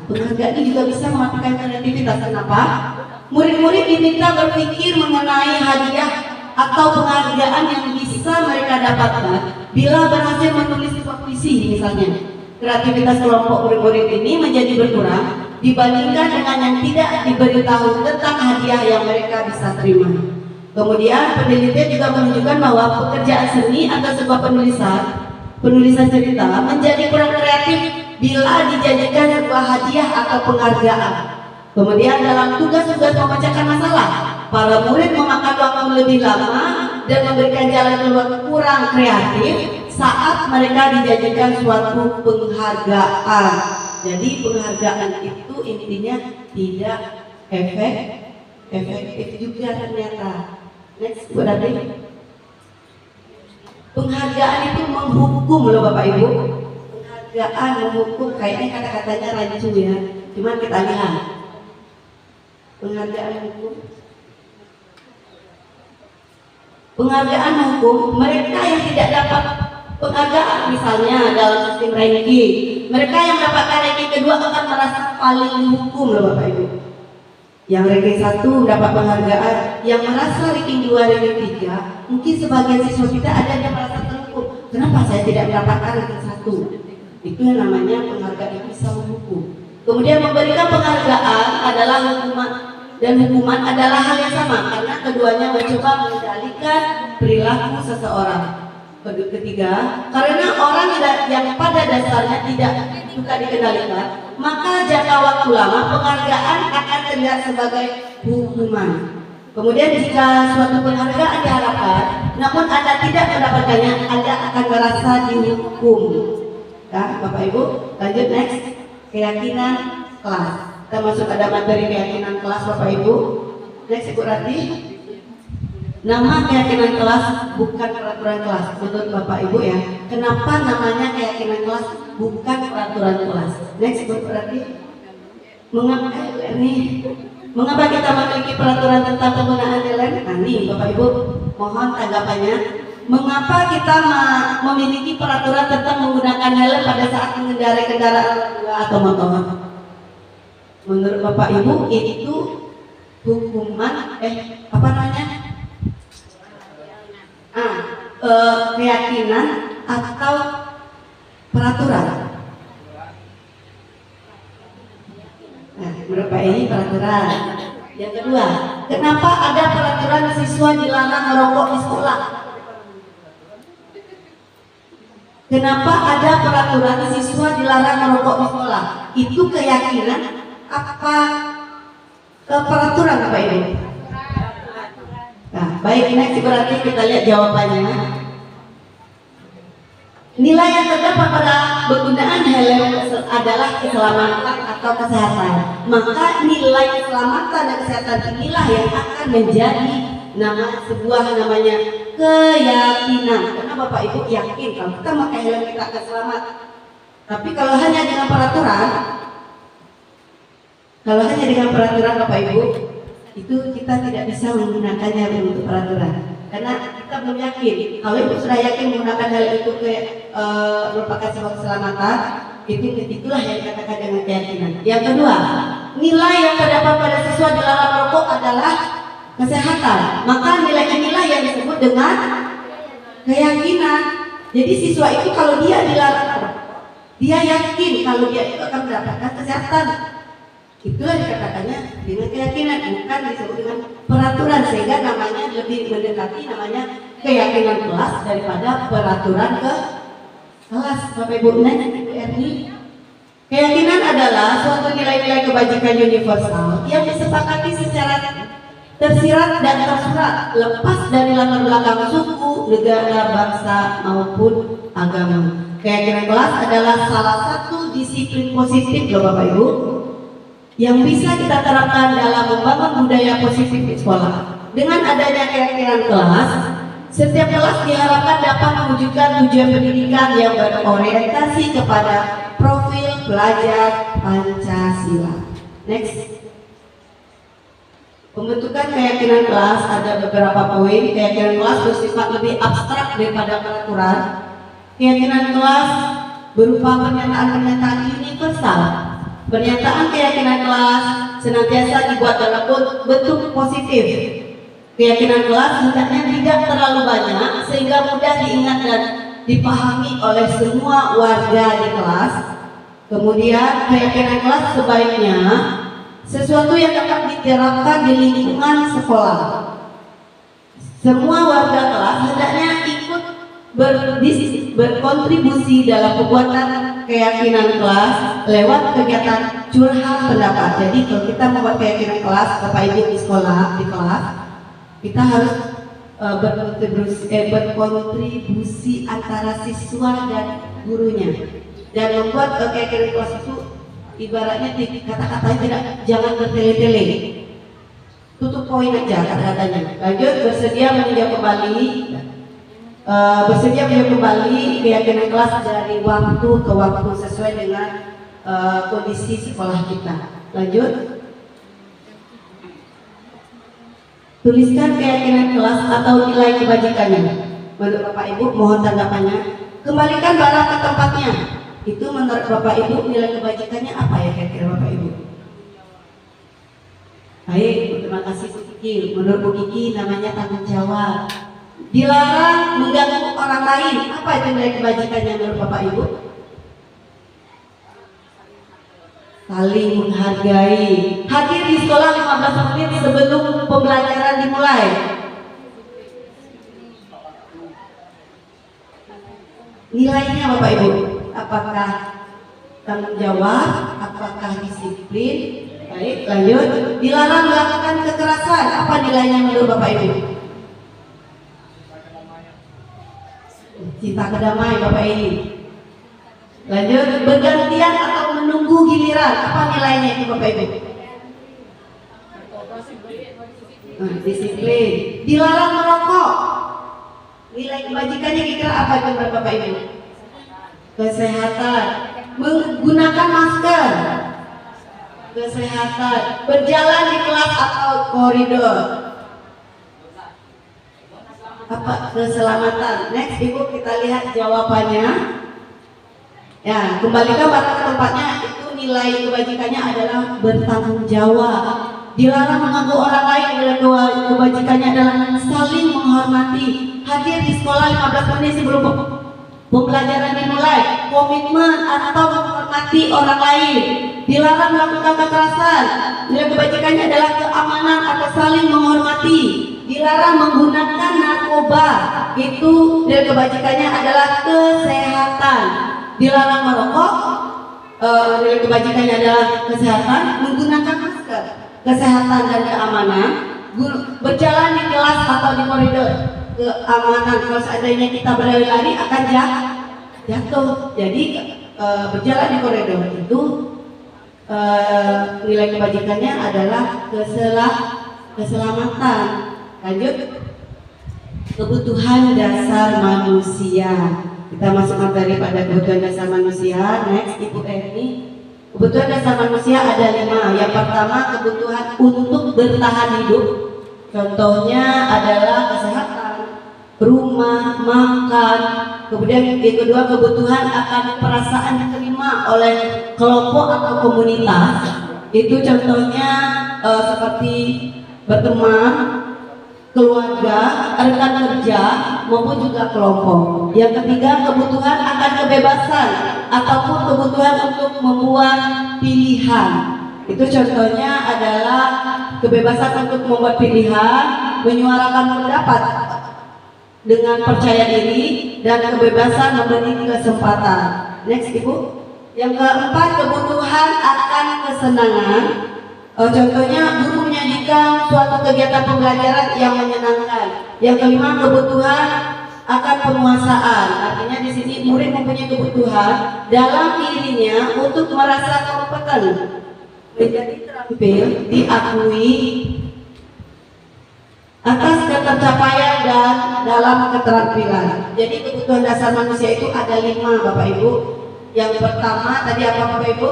Penghargaan ini juga bisa mematikan kreativitas. Kenapa? Murid-murid diminta berpikir mengenai hadiah atau penghargaan yang bisa mereka dapatkan bila berhasil menulis sebuah puisi misalnya. Kreativitas kelompok murid-murid ini menjadi berkurang dibandingkan dengan yang tidak diberitahu tentang hadiah yang mereka bisa terima. Kemudian penelitian juga menunjukkan bahwa pekerjaan seni atau sebuah penulisan cerita menjadi kurang kreatif bila dijanjikan sebuah hadiah atau penghargaan. Kemudian dalam tugas-tugas memecahkan masalah, para murid memakan waktu lebih lama dan memberikan jalan keluar kurang kreatif saat mereka dijanjikan suatu penghargaan. Jadi penghargaan itu intinya tidak efektif juga ternyata. Next, berarti penghargaan itu menghukum loh Bapak Ibu. Penghargaan menghukum, kayaknya kata-katanya rancu ya. Cuman kita lihat penghargaan hukum. Penghargaan hukum mereka yang tidak dapat penghargaan misalnya dalam sistem ranking, mereka yang mendapatkan ranking kedua akan merasa paling dihukum loh Bapak Ibu. Yang ranking 1 mendapat penghargaan, yang merasa ranking 2, ranking 3, mungkin sebagian siswa kita ada yang merasa terhukum. Kenapa saya tidak mendapatkan ranking 1? Itu yang namanya penghargaan itu bisa menghukum. Kemudian memberikan penghargaan adalah hukuman, dan hukuman adalah hal yang sama karena keduanya mencoba mengendalikan perilaku seseorang. Ketiga, karena orang yang pada dasarnya tidak suka dikendalikan, maka jangka waktu lama penghargaan akan terlihat sebagai hukuman. Kemudian jika suatu penghargaan diharapkan, namun Anda tidak mendapatkannya, Anda akan merasa dihukum. Ya, Bapak Ibu, lanjut next. Keyakinan kelas. Kita masuk ada materi keyakinan kelas Bapak Ibu. Next Ibu Rati. Nama keyakinan kelas bukan peraturan kelas menurut Bapak Ibu ya. Kenapa namanya keyakinan kelas bukan peraturan kelas? Next Ibu Rati. Mengapa ini Mengapa kita memiliki peraturan tentang penggunaan helm? Nah, nih Bapak Ibu, mohon tanggapannya. Mengapa kita memiliki peraturan tentang menggunakan helm pada saat mengendarai kendaraan roda 2 atau motor? Menurut Bapak Ibu itu hukuman keyakinan atau peraturan? Nah, menurut Pak ini peraturan. Yang kedua, kenapa ada peraturan siswa dilarang merokok di sekolah? Kenapa ada peraturan siswa dilarang merokok di sekolah? Itu keyakinan apa peraturan Bapak Ibu? Nah, baik, next berarti kita lihat jawabannya. Nilai yang terdapat pada penggunaan helm adalah keselamatan atau kesehatan. Maka nilai keselamatan dan kesehatan inilah yang akan menjadi sebuah namanya keyakinan. Karena Bapak Ibu yakin kalau kita pakai helm kita akan selamat. Tapi kalau hanya dengan peraturan Bapak Ibu, itu kita tidak bisa menggunakannya untuk peraturan. Karena kita belum yakin. Kalau Ibu sudah yakin menggunakan hal itu merupakan sebuah keselamatan, itulah yang dikatakan dengan keyakinan. Yang kedua, nilai yang terdapat pada siswa dilarang merokok adalah kesehatan. Maka nilai inilah yang disebut dengan keyakinan. Jadi siswa itu kalau dia dilarang merokok, dia yakin kalau dia itu akan mendapatkan kesehatan. Itulah dikatakannya dengan keyakinan, bukan disebut dengan peraturan, sehingga namanya lebih mendekati namanya keyakinan kelas daripada peraturan ke kelas. Bapak Ibu, keyakinan adalah suatu nilai-nilai kebajikan universal yang disepakati secara tersirat dan tersurat, lepas dari latar belakang suku, negara, bangsa maupun agama. Keyakinan kelas adalah salah satu disiplin positif loh Bapak Ibu, yang bisa kita terapkan dalam membangun budaya positif di sekolah. Dengan adanya keyakinan kelas, setiap kelas diharapkan dapat mewujudkan tujuan pendidikan yang berorientasi kepada profil pelajar Pancasila. Next. Pembentukan keyakinan kelas ada beberapa poin. Keyakinan kelas bersifat lebih abstrak daripada peraturan. Keyakinan kelas berupa pernyataan-pernyataan universal. Pernyataan keyakinan kelas senantiasa dibuat dalam bentuk positif. Keyakinan kelas hendaknya tidak terlalu banyak sehingga mudah diingat dan dipahami oleh semua warga di kelas. Kemudian keyakinan kelas sebaiknya sesuatu yang dapat diterapkan di lingkungan sekolah. Semua warga kelas hendaknya ikut berkontribusi dalam pembuatan keyakinan kelas lewat kegiatan curhat pendapat. Jadi kalau kita membuat keyakinan kelas Bapak Ibu di sekolah, di kelas, kita harus berkontribusi antara siswa dan gurunya, dan membuat keyakinan kelas itu ibaratnya kata-katanya tidak, jangan bertele-tele, tutup poin aja kata-katanya. Lanjut, bersedia meninjau kembali keyakinan kelas dari waktu ke waktu sesuai dengan kondisi sekolah kita. Lanjut, tuliskan keyakinan kelas atau nilai kebajikannya. Menurut Bapak Ibu, mohon tanggapannya. Kembalikan barang ke tempatnya. Itu menurut Bapak Ibu nilai kebajikannya apa ya kira-kira Bapak Ibu? Baik, terima kasih Bu Kiki. Menurut Bu Kiki namanya tanggung jawab. Dilarang mengganggu orang lain. Apa itu nilai kebajikannya menurut Bapak Ibu? Saling menghargai. Hadir di sekolah 15 menit sebelum pembelajaran dimulai. Nilainya Bapak Ibu, apakah tanggung jawab, apakah disiplin? Baik, lanjut. Dilarang melakukan kekerasan. Apa nilainya menurut Bapak Ibu? Cinta kedamaian Bapak ini. Lanjut, bergantian atau menunggu giliran. Apa nilainya itu Bapak Ibu? Disiplin. Dilarang merokok. Nilai kebajikannya kira apa itu Bapak Ibu? Kesehatan. Menggunakan masker. kesehatan, berjalan di kelas atau koridor. Apa? Keselamatan. Next Ibu kita lihat jawabannya. Ya, kembalikan barang ke tempatnya. Itu nilai kebajikannya adalah bertanggung jawab. Dilarang mengganggu orang lain. Nilai kebajikannya adalah saling menghormati. Hadir di sekolah 15 menit sebelum pembelajaran dimulai. Komitmen atau menghormati orang lain. Dilarang melakukan kekerasan. Nilai kebajikannya adalah keamanan atau saling menghormati. Dilarang menggunakan narkoba. Itu nilai kebajikannya adalah kesehatan. Dilarang merokok. Nilai kebajikannya adalah kesehatan. Menggunakan masker, kesehatan dan keamanan. Berjalan di kelas atau di koridor, keamanan. Kalau seandainya kita berlari-lari akan jatuh. Jadi berjalan di koridor itu nilai kebajikannya adalah keselamatan. Lanjut, kebutuhan dasar manusia. Kita masuk materi pada kebutuhan dasar manusia. Next, Ibu Eni. Kebutuhan dasar manusia ada 5. Yang pertama, kebutuhan untuk bertahan hidup. Contohnya adalah kesehatan, rumah, makan. Kemudian yang kedua, kebutuhan akan perasaan diterima oleh kelompok atau komunitas. Itu contohnya seperti berteman, keluarga, rekan kerja, maupun juga kelompok. Yang ketiga, kebutuhan akan kebebasan ataupun kebutuhan untuk membuat pilihan. Itu contohnya adalah kebebasan untuk membuat pilihan, menyuarakan pendapat dengan percaya diri, dan kebebasan memberi kesempatan. Next Ibu. Yang keempat, kebutuhan akan kesenangan. Contohnya guru menyajikan suatu kegiatan pembelajaran yang menyenangkan. Yang kelima, kebutuhan akan penguasaan. Artinya di sini murid mempunyai kebutuhan dalam dirinya untuk merasa kompeten, menjadi terampil, diakui atas ketercapaian dan dalam keterampilan. Jadi kebutuhan dasar manusia itu ada 5, Bapak Ibu. Yang pertama tadi apa, Bapak Ibu?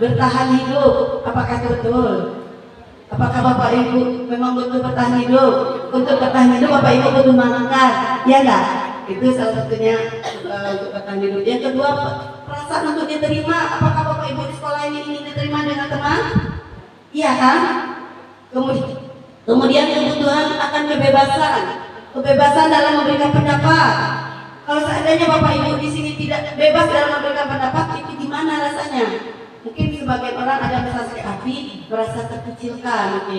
Bertahan hidup. Apakah betul? Apakah Bapak Ibu memang betul bertahan hidup? Untuk bertahan hidup Bapak Ibu butuh makan, ya enggak? Itu salah satunya untuk bertahan hidup. Yang kedua, perasaan untuk diterima. Apakah Bapak Ibu di sekolah ini ingin diterima dengan teman? Iya kan? Kemudian kebutuhan akan kebebasan. Kebebasan dalam memberikan pendapat. Kalau seandainya Bapak Ibu di sini tidak bebas dalam memberikan pendapat, itu gimana rasanya? Mungkin sebagian orang ada merasa sakit hati, merasa terkecilkan.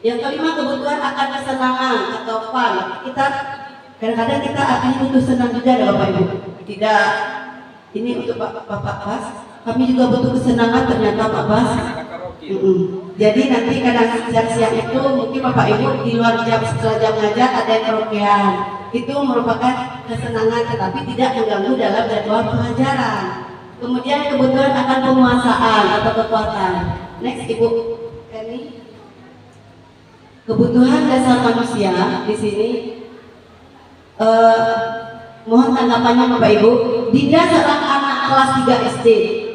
Yang kelima, kebutuhan akan kesenangan atau fun. Kita kadang-kadang kita akan butuh senang juga ya Bapak Ibu. Tidak, ini untuk Bapak Bas. Kami juga butuh kesenangan ternyata Pak Bas. Jadi nanti kadang siang-siang itu mungkin Bapak Ibu di luar jam, setelah jam ngajar ada yang karaokean. Itu merupakan kesenangan tetapi tidak mengganggu dalam jadwal pelajaran. Kemudian kebutuhan akan penguasaan atau kekuatan. Next Ibu Eni. Kebutuhan dasar manusia di sini mohon tanggapannya Bapak Ibu. Dinda seorang anak kelas 3 SD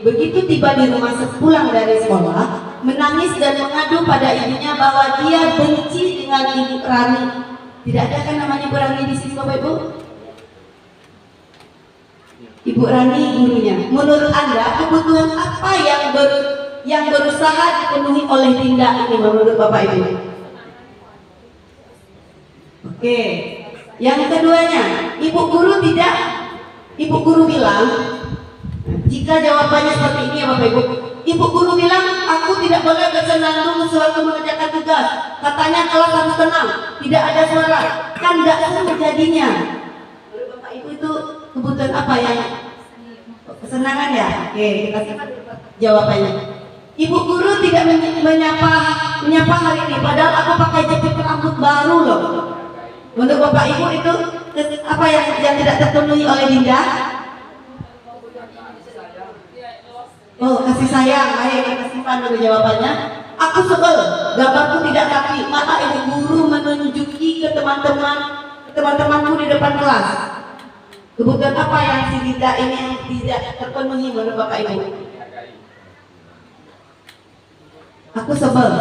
begitu tiba di rumah sepulang dari sekolah menangis dan mengadu pada ibunya bahwa dia benci dengan Ibu Rani. Tidak ada kan namanya Ibu Rani di sini Bapak Ibu? Ibu Rani gurunya. Menurut Anda kebutuhan apa yang berusaha dipenuhi oleh Dinda ini menurut Bapak Ibu? Oke. Yang keduanya, Ibu guru bilang, jika jawabannya seperti ini ya Bapak Ibu, Ibu guru bilang aku tidak boleh bersenandung sewaktu mengerjakan tugas. Katanya kelas harus tenang, tidak ada suara. Kan tidak seru jadinya. Menurut Bapak Ibu itu kebutuhan apa yang kesenangan ya? Oke, kita simak jawabannya. Ibu guru tidak menyapa hari ini, padahal aku pakai jepit rambut baru loh. Menurut Bapak Ibu itu apa yang tidak terpenuhi oleh Dinda? Oh, kasih sayang. Ayo kita simpan dulu jawabannya. Aku sebel, gambarku tidak rapi. Maka ibu guru menunjuki ke teman-temanku di depan kelas. Kebutuhan apa yang si Dinda ini yang tidak terpenuhi menurut Bapak Ibu? Aku sebel,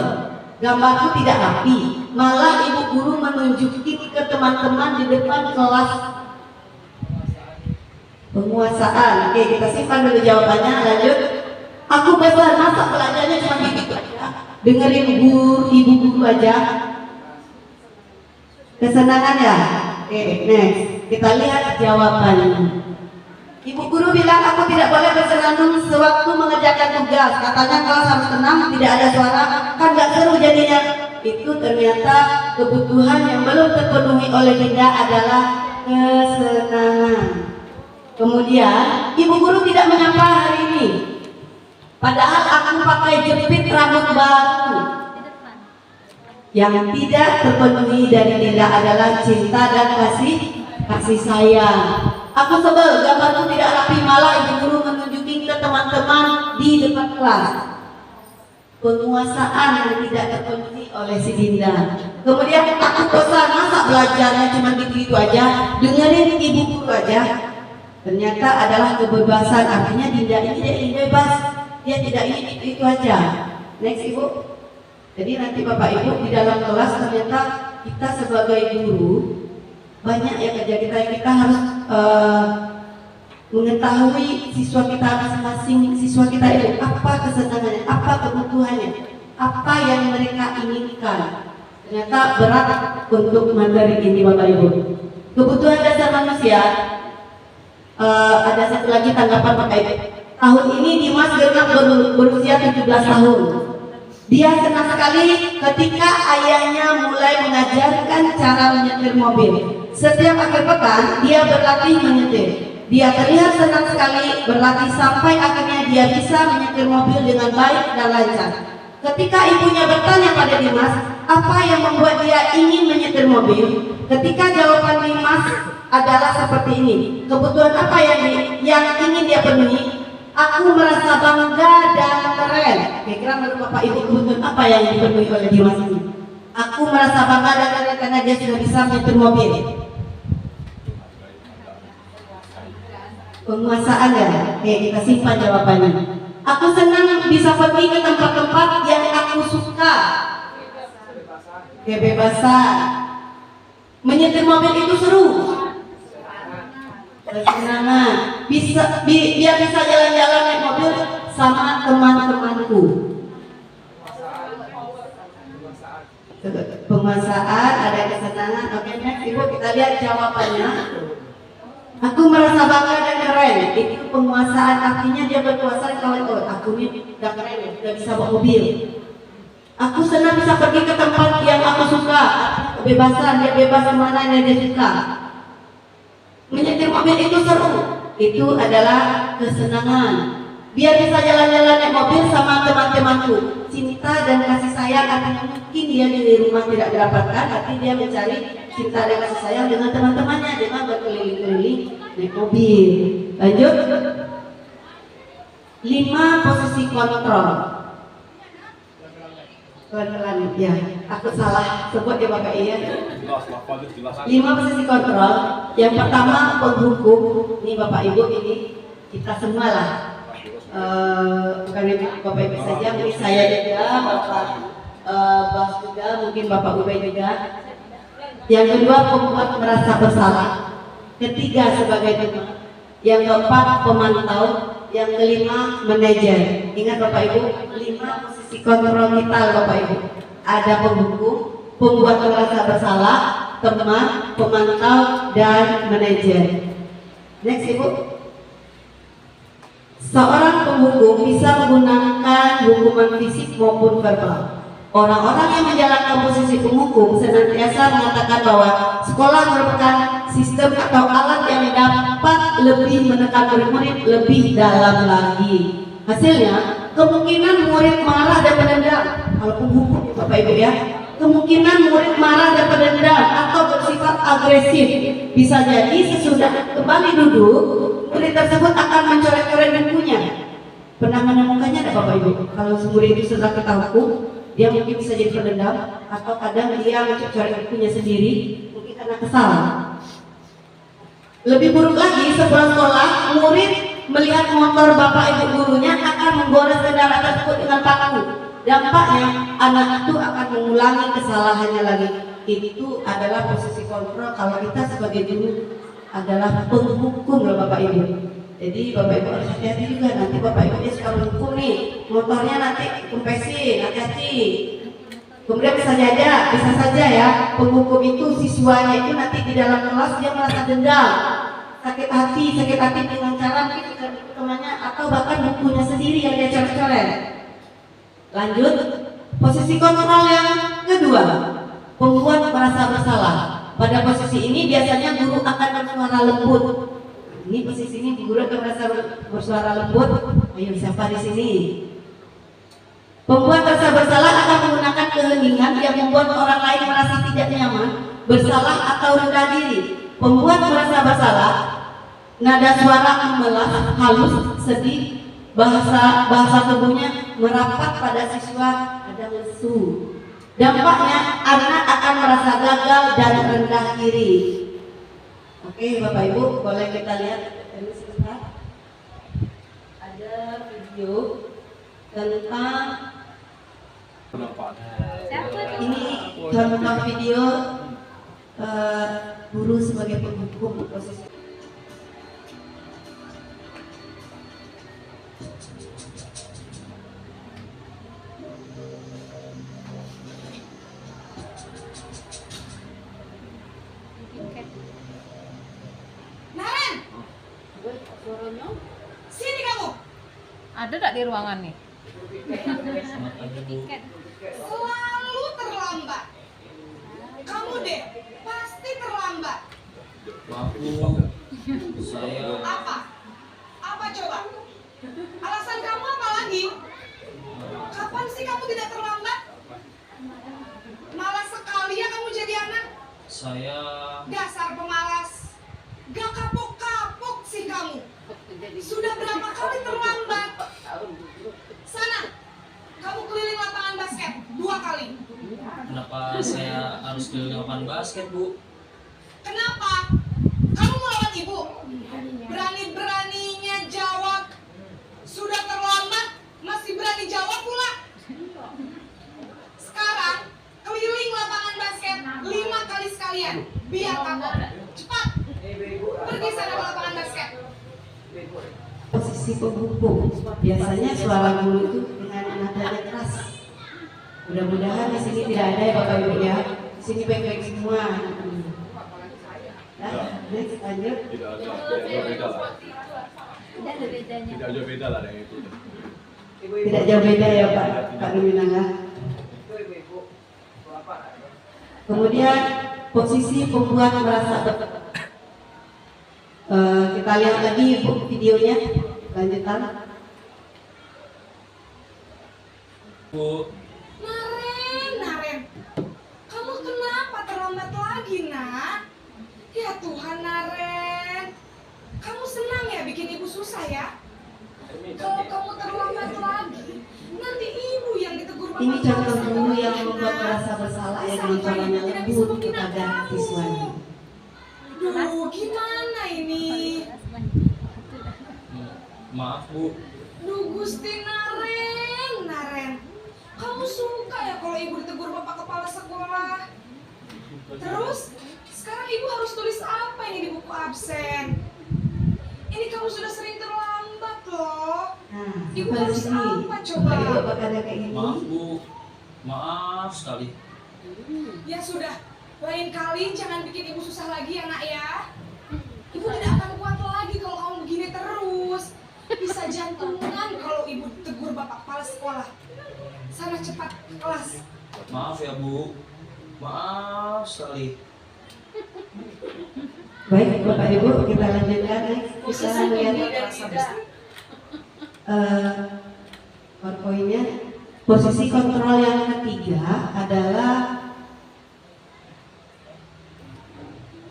gambarku tidak rapi, malah ibu guru menunjukin ke teman-teman di depan kelas. Penguasaan. Oke, kita simpan dulu jawabannya, lanjut. Aku besar, masa pelajarannya cuma gitu aja, dengerin ibu guru aja. Kesenangan ya? Oke, next. Kita lihat jawabannya. Ibu guru bilang aku tidak boleh bersenandung sewaktu mengerjakan tugas. Katanya kelas harus tenang, tidak ada suara, kan gak seru jadinya. Itu ternyata kebutuhan yang belum terpenuhi oleh Dinda adalah kesenangan. Kemudian ibu guru tidak menyapa hari ini, padahal aku pakai jepit rambut baru. Yang tidak terpenuhi dari Dinda adalah cinta dan kasih sayang. Aku sebel, gambarku tidak rapi, malah ibu guru menunjukin ke teman-teman di depan kelas. Penguasaan yang tidak terpenuhi oleh si Dinda. Kemudian aku bosan, masa belajarnya cuma gitu-gitu aja, dengerin ibu guru aja. Ternyata adalah kebebasan, artinya Dinda ini dia ingin bebas, dia tidak ingin itu aja. Next ibu. Jadi nanti bapak ibu di dalam kelas ternyata kita sebagai guru banyak ya kerja kita yang kita harus mengetahui siswa kita masing-masing, siswa kita itu apa kesenangannya, apa kebutuhannya, apa yang mereka inginkan. Ternyata berat untuk materi ini bapak ibu. Kebutuhan dasar manusia. Ada satu lagi tanggapan Pak Ibu. Tahun ini Dimas genap berusia 17 tahun. Dia senang sekali ketika ayahnya mulai mengajarkan cara menyetir mobil. Setiap akhir pekan dia berlatih menyetir. Dia terlihat senang sekali berlatih sampai akhirnya dia bisa menyetir mobil dengan baik dan lancar. Ketika ibunya bertanya pada Dimas, apa yang membuat dia ingin menyetir mobil? Ketika jawaban Dimas adalah seperti ini, kebutuhan apa yang ingin dia penuhi? Aku merasa bangga dan keren. Kira-kira menurut Bapak Ibu kebutuhan apa yang dipenuhi oleh Dimas ini? Aku merasa bangga dan keren karena dia sudah bisa menyetir mobil. Penguasaan ya? Oke, kita simpan jawabannya. Aku senang bisa pergi ke tempat-tempat yang aku suka. Kebebasan. Menyetir mobil itu seru. Kesenangan. Biar bisa jalan-jalan naik mobil sama teman-temanku. Penguasaan, ada kesenangan. Oke, next ibu kita lihat jawabannya. Aku merasa bangga dan keren. Itu penguasaan, artinya dia berkuasa kalau aku ini udah keren, udah bisa bawa mobil. Aku senang bisa pergi ke tempat yang aku suka. Kebebasan, dia bebas kemana yang dia suka. Menyetir mobil itu seru. Itu adalah kesenangan. Biar bisa jalan-jalan naik mobil sama teman-temanku. Cinta dan kasih sayang, artinya mungkin dia di rumah tidak didapatkan, tapi dia mencari cinta dan kasih sayang dengan teman-temannya dengan berkeliling-keliling naik mobil. Lanjut. 5 posisi kontrol. Pelan-pelan ya, aku salah sebut ya Bapak Iya. 5 posisi kontrol. Yang pertama penghukum. Ini Bapak Ibu, ini kita semua lah. Bukan Bapak Ibu saja, mungkin saya juga, Bapak Bas juga, mungkin Bapak Ubay juga. Yang kedua pembuat merasa bersalah. Ketiga sebagai teman. Yang keempat pemantau. Yang kelima manajer. Ingat Bapak Ibu, 5 posisi kontrol kita Bapak Ibu. Ada penghukum, pembuat merasa bersalah, teman, pemantau, dan manajer. Next Ibu. Seorang penghukum bisa menggunakan hukuman fisik maupun verbal. Orang-orang yang menjalankan posisi penghukum senantiasa mengatakan bahwa sekolah merupakan sistem atau alat yang dapat lebih menekan murid-murid lebih dalam lagi. Hasilnya, kemungkinan murid marah dan pendendam. Kalau penghukum Bapak Ibu ya, kemungkinan murid marah dan pendendam atau bersifat agresif. Bisa jadi sesudah kembali duduk, murid tersebut akan mencoret-coret bukunya. Pernah menemukannya ada Bapak Ibu? Kalau murid itu sudah kita hukum, dia mungkin bisa jadi pendendam, atau kadang dia mencoret bukunya sendiri, mungkin karena kesal. Lebih buruk lagi, sepulang sekolah, murid melihat motor bapak ibu gurunya akan menggores kendaraan tersebut dengan paku. dampaknya anak itu akan mengulangi kesalahannya lagi. Itu adalah posisi kontrol kalau kita sebagai guru adalah penghukum loh Bapak Ibu. Jadi Bapak Ibu harus hati-hati juga, nanti Bapak Ibu dia suka menghukum nih, motornya nanti kempesin, hati-hati. Kemudian bisa saja ya, penghukum itu siswanya itu nanti di dalam kelas dia merasa dendam, sakit hati dengan cara mungkin temannya atau bahkan bukunya sendiri yang dia coret-coret. Lanjut, posisi kontrol yang kedua, pembuat merasa bersalah. Pada posisi ini biasanya guru akan bersuara lembut. Ini posisi ini guru akan merasa bersuara lembut. Ayo siapa di sini? Pembuat merasa bersalah akan menggunakan keheningan yang membuat orang lain merasa tidak nyaman, bersalah atau rendah diri. Pembuat merasa bersalah, nada suara memelas, halus, sedih, bahasa tubuhnya merapat pada siswa, ada lesu. Dampaknya anak akan merasa gagal dan rendah diri. Oke Bapak Ibu, boleh kita lihat ini sebentar. Ada video tentang ini contoh video guru sebagai penghukum posisi. Naren, sini kamu. Ada tak di ruangan nih? Selalu terlambat. Kamu deh, pasti terlambat. Saya Apa? Apa coba? Alasan kamu apa lagi? Kapan sih kamu tidak terlambat? Malas sekali ya kamu jadi anak. saya Dasar pemalas. Gak kapok-kapok sih kamu. Sudah berapa kali terlambat? Sana, kamu keliling lapangan basket 2 kali. kenapa saya harus keliling lapangan basket, Bu? Kenapa? Kamu mau lawan ibu? Berani-beraninya jawab. Sudah terlambat, masih berani jawab pula. Sekarang, keliling lapangan basket 5 kali sekalian. Biar kapok. Cepat. Pergi sana ke lapangan basket. Posisi penghukum biasanya suara guru itu dengan nadanya keras. Mudah-mudahan di sini tidak ada ya Bapak Ibu ya. Di sini baik-baik semua. Nah, next lanjut. Tidak jauh beda lah dengan itu. Tidak jauh beda ya Pak Numinanga. Kemudian posisi pembuat merasa kita lihat lagi videonya lanjutan. Bu, Naren, kamu kenapa terlambat lagi, nak? Ya Tuhan, Naren, kamu senang ya bikin ibu susah ya? Kalau kamu terlambat lagi, nanti ibu yang ditegur bapak. Ini contoh guru yang membuat merasa bersalah ya dengan caranya lembut kepada siswanya. Duh, gimana ini? maaf, Bu. Duh, Gusti Naren, kamu suka ya kalau ibu ditegur bapak kepala sekolah? Terus, sekarang ibu harus tulis apa ini di buku absen? Ini kamu sudah sering terlambat loh. Nah, Ibu sampai harus sini. apa coba? Bapak Ibu apakah ada kayak gini? Maaf, Bu. Maaf sekali. Ya sudah, lain kali jangan bikin ibu susah lagi ya nak ya. Ibu tidak akan kuat lagi kalau kamu begini terus. Bisa jantungan kalau ibu tegur bapak kepala sekolah. Sana cepat kelas. Maaf ya, Bu. Maaf sekali. Baik Bapak Ibu, kita lanjutkan ya. Kita melihat PowerPoint-nya. Posisi kontrol yang ketiga adalah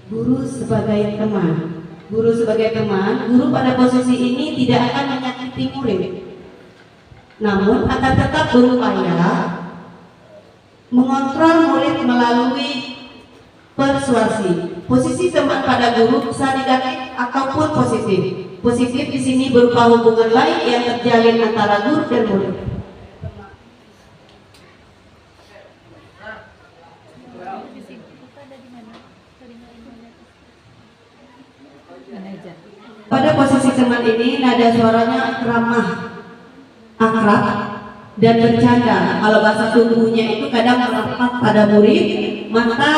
guru sebagai teman. Guru sebagai teman, guru pada posisi ini tidak akan menyakiti murid, namun akan tetap berupaya mengontrol murid melalui persuasi. Posisi teman pada guru bisa negatif ataupun positif. Positif di sini berupa hubungan baik yang terjalin antara guru dan murid. aja. Pada posisi teman ini nada suaranya ramah, akrab, dan bercanda. Kalau bahasa tubuhnya itu kadang merapat pada murid, mata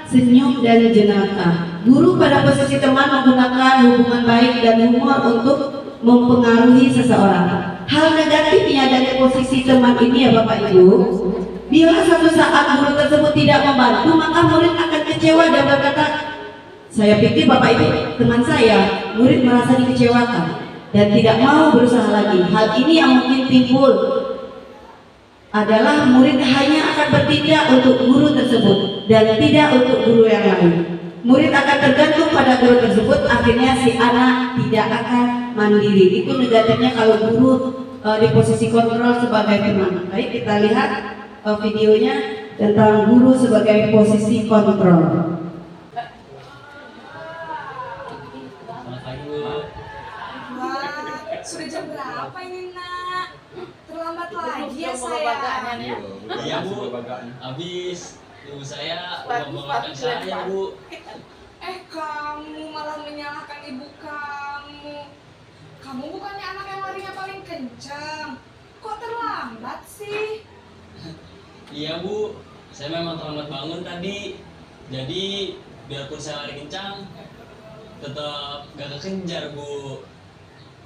senyum dan jenaka. Guru pada posisi teman menggunakan hubungan baik dan humor untuk mempengaruhi seseorang. Hal negatifnya dari posisi teman ini ya Bapak Ibu, bila suatu saat guru tersebut tidak membantu, maka murid akan kecewa dan berkata, saya pikir Bapak Ibu teman saya, murid merasa dikecewakan dan tidak mau berusaha lagi. Hal ini yang mungkin timbul adalah murid hanya akan bertindak untuk guru tersebut dan tidak untuk guru yang lain. Murid akan tergantung pada guru tersebut, akhirnya si anak tidak akan mandiri. Itu negatifnya kalau guru di posisi kontrol sebagai teman. Baik, kita lihat videonya tentang guru sebagai posisi kontrol. Wah, sudah jam berapa ini nak? Terlambat lagi ya saya. Iya Bu, habis ibu saya udah mengeluarkan saya Bu. Kamu malah menyalahkan ibu kamu. Kamu bukannya anak yang larinya paling kencang. Kok terlambat sih? Iya Bu, saya memang terlambat bangun tadi. Jadi biarpun saya lari kencang, tetap gak kekejar Bu.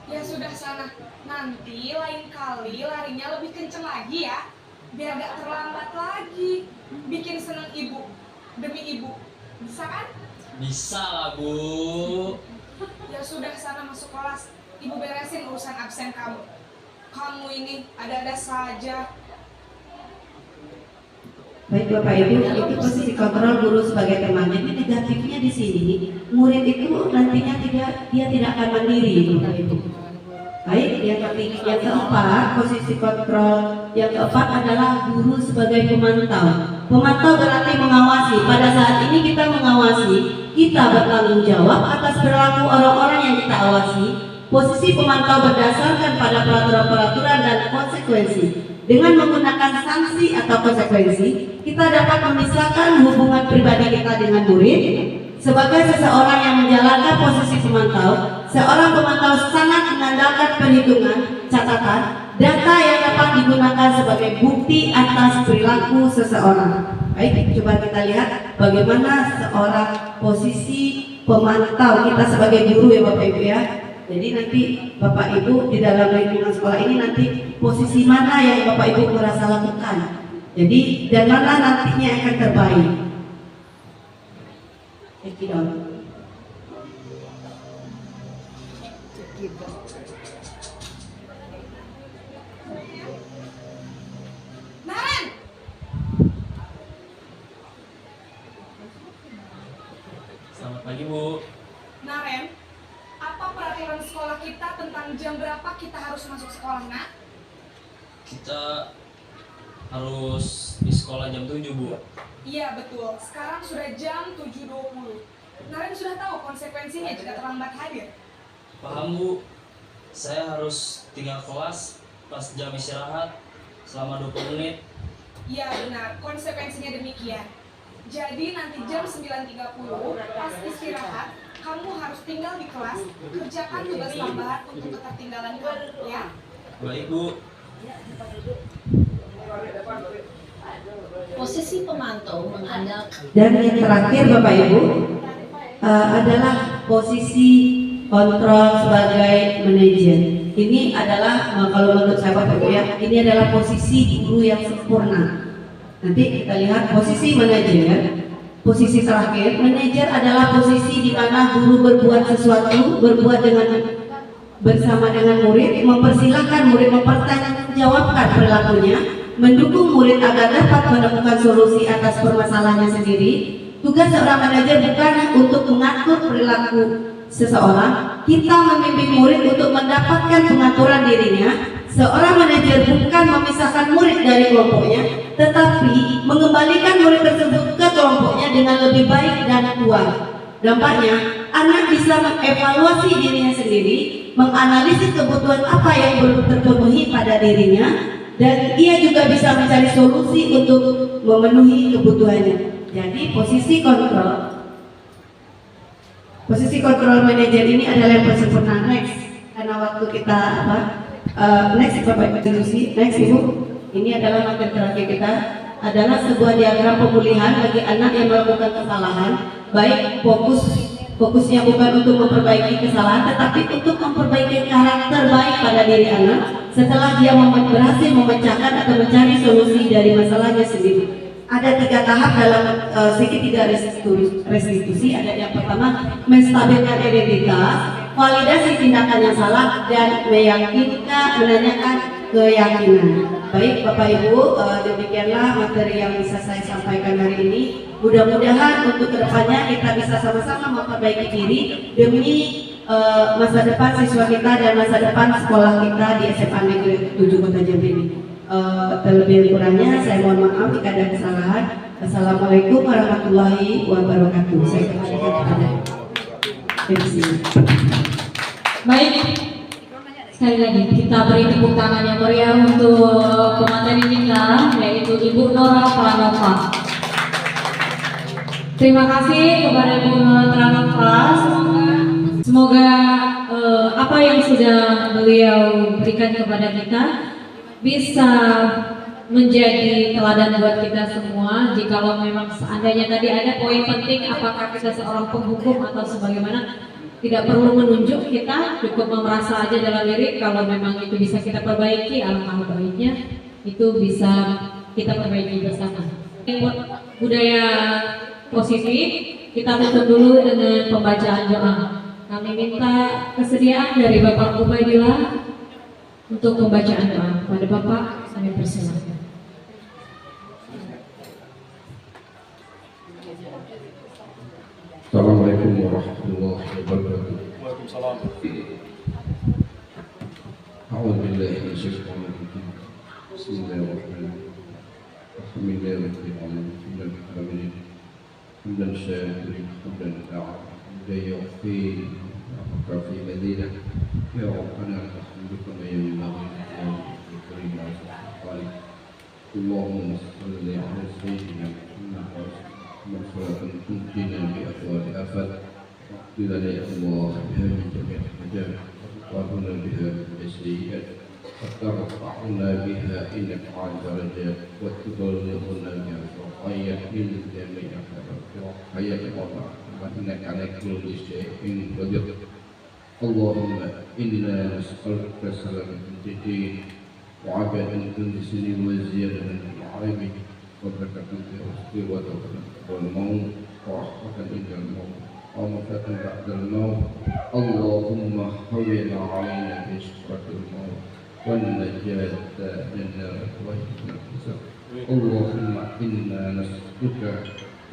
Ya sudah sana. Nanti lain kali larinya lebih kencang lagi ya. Biar gak terlambat lagi. Bikin seneng ibu. Demi ibu. Bisa kan? Bisa lah Bu. Ya sudah sana masuk kelas. Ibu beresin urusan absen kamu. Kamu ini ada-ada saja. Baik Bapak Ibu, itu posisi kontrol guru sebagai teman. Jadi negatifnya di sini, murid itu nantinya dia tidak akan mandiri, Bapak Ibu. Baik, yang keempat, posisi kontrol. Yang keempat adalah guru sebagai pemantau. Pemantau berarti mengawasi. Pada saat ini kita mengawasi, kita bertanggung jawab atas perilaku orang-orang yang kita awasi. Posisi pemantau berdasarkan pada peraturan-peraturan dan konsekuensi. Dengan menggunakan sanksi atau konsekuensi, kita dapat memisahkan hubungan pribadi kita dengan murid. Sebagai seseorang yang menjalankan posisi pemantau, seorang pemantau sangat mengandalkan perhitungan, catatan, data yang dapat digunakan sebagai bukti atas perilaku seseorang. Baik, coba kita lihat bagaimana seorang posisi pemantau kita sebagai guru ya Bapak Ibu ya. Jadi nanti Bapak Ibu di dalam lingkungan sekolah ini nanti posisi mana yang Bapak Ibu merasa lakukan. Jadi dan mana nantinya akan terbaik. Naren! Selamat pagi Bu. Naren, apa peraturan sekolah kita tentang jam berapa kita harus masuk sekolah, nak? Kita harus di sekolah jam 7 Bu. Iya betul, sekarang sudah jam 7.20. Naren sudah tahu konsekuensinya jika terlambat hadir. Paham Bu, saya harus tinggal kelas pas jam istirahat selama 20 menit. Iya benar, konsekuensinya demikian. Jadi nanti jam 9.30 pas istirahat, kamu harus tinggal di kelas, kerjakan tugas tambahan untuk ketertinggalan kamu, ya. Baik Bu. Posisi pemantau mengandalkan. Dan yang terakhir Bapak Ibu adalah posisi kontrol sebagai manajer. Ini adalah kalau menurut saya Bapak Ibu ya, ini adalah posisi guru yang sempurna. Nanti kita lihat posisi manajer. Posisi terakhir, manajer adalah posisi di mana guru berbuat sesuatu, berbuat bersama dengan murid, mempersilahkan murid mempertanggungjawabkan perilakunya, mendukung murid agar dapat menemukan solusi atas permasalahannya sendiri. Tugas seorang manajer bukan untuk mengatur perilaku seseorang, kita membimbing murid untuk mendapatkan pengaturan dirinya. Seorang manajer bukan memisahkan murid dari kelompoknya, tetapi mengembalikan murid tersebut ke kelompoknya dengan lebih baik dan kuat. Dampaknya, anak bisa mengevaluasi dirinya sendiri, menganalisis kebutuhan apa yang belum terpenuhi pada dirinya, dan ia juga bisa mencari solusi untuk memenuhi kebutuhannya. Jadi posisi kontrol Posisi control manager ini adalah yang sempurna. Next, karena waktu kita next Bapak Ibu, next Ibu. Ini adalah materi terakhir kita, adalah sebuah diagram pemulihan bagi anak yang melakukan kesalahan, baik fokusnya bukan untuk memperbaiki kesalahan, tetapi untuk memperbaiki karakter baik pada diri anak setelah dia berhasil memecahkan atau mencari solusi dari masalahnya sendiri. Ada 3 tahap dalam segitiga restitusi. Ada yang pertama, menstabilkan identitas, validasi tindakan yang salah, dan menanyakan keyakinan. Baik Bapak Ibu, demikianlah materi yang bisa saya sampaikan hari ini. Mudah-mudahan untuk kedepannya kita bisa sama-sama memperbaiki diri demi masa depan siswa kita dan masa depan sekolah kita di SMA Negeri 7 Kota Jambi ini. Terlebih kurangnya saya mohon maaf jika ada kesalahan. Assalamualaikum warahmatullahi wabarakatuh. Saya kembalikan kepada MC. Baik, sekali lagi kita beri tepuk tangan yang meriah untuk pemateri kita, yaitu Ibu Nora Pranova. Terima kasih kepada Ibu Nora Pranova. Semoga apa yang sudah beliau berikan kepada kita bisa menjadi teladan buat kita semua. Jikalau memang seandainya tadi ada poin penting, apakah kita seorang penghukum atau sebagaimana, tidak perlu menunjuk, kita cukup merasa aja dalam diri. Kalau memang itu bisa kita perbaiki, alangkah baiknya itu bisa kita perbaiki bersama. Budaya positif, kita tutup dulu dengan pembacaan doa. Kami minta kesediaan dari Bapak Ubaidillah untuk pembacaan doa. Pada Bapak, kami persilakan. Assalamualaikum warahmatullahi wabarakatuh. Waalaikumsalam. A'udzu billahi minasyaitonir rajim. Bismillahirrahmanirrahim. Alhamdulillahirabbil alamin. Hamdan syakirin, hamdan da'a, yaghfir, fi madina. Ya Rabbana alhamdulillah ya ilahi. Allahumma salli ala sayyidina Muhammad مرسلة تنجينا بأقوال آفات واغفر لنا يا الله بها من جميع الحاجات وارنا بها من السيئات وترفعنا بها إنك على درجات وتبلغنا بها الرقية من جميع حياة الله وإنك على كل شيء قدير. اللهم إنا نسألك سلامة الدين وعافية كل سن وزيادة في العالم وبركة في الرزق وتوفيق والموت ورحمة عند الموت وموتة بعد الموت. اللهم هون علينا بشرة الموت والنجاة من النار وحسن الحساب. اللهم إنا نسألك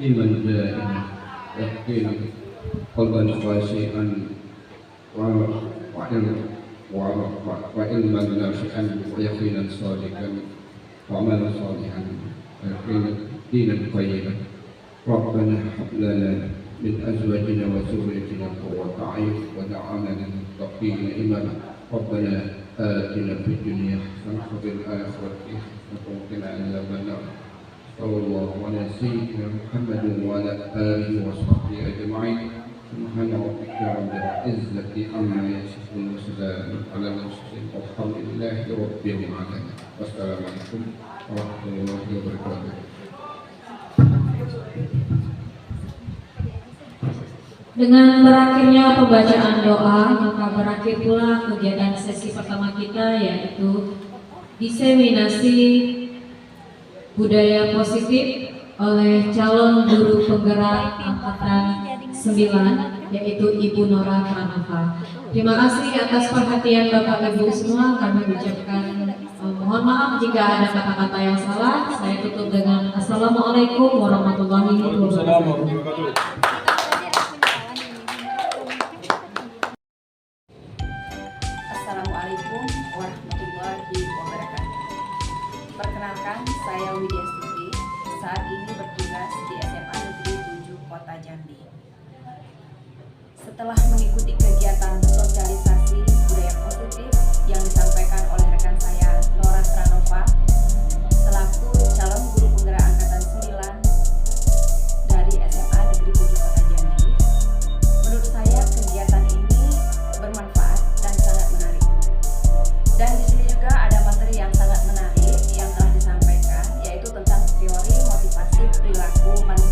إيمان دائم يقينا قلبا خاشعا وعلما نافعا ويقينا صادقا وعملا صالحا ويقينا دينا قيما. ربنا هب لنا من ازواجنا وذريتنا قرة اعين واجعلنا للمتقين اماما. ربنا آتنا في الدنيا حسنة وفي الآخرة حسنة وقنا عذاب النار. صلى الله على سيدنا محمد وعلى آله وصحبه أجمعين. سبحان ربك رب العزة عما يصفون وسلام على المرسلين والحمد لله رب العالمين. والسلام عليكم ورحمة الله وبركاته. Dengan berakhirnya pembacaan doa, maka berakhir pula kegiatan sesi pertama kita, yaitu diseminasi budaya positif oleh calon guru penggerak angkatan 9, yaitu Ibu Nora Pranova. Terima kasih atas perhatian Bapak Ibu semua. Kami ucapkan mohon maaf jika ada kata-kata yang salah. Saya tutup dengan Assalamualaikum warahmatullahi wabarakatuh. Assalamualaikum warahmatullahi wabarakatuh. Perkenalkan, saya Widya Stuti. Saat ini bertugas di SMA Negeri 7 Kota Jambi. Setelah mengikuti kegiatan sosialisasi budaya positif yang disampaikan oleh rekan saya Nora Pranova selaku calon guru penggerak angkatan 9 dari SMA Negeri 7 Kota Jambi, menurut saya manusia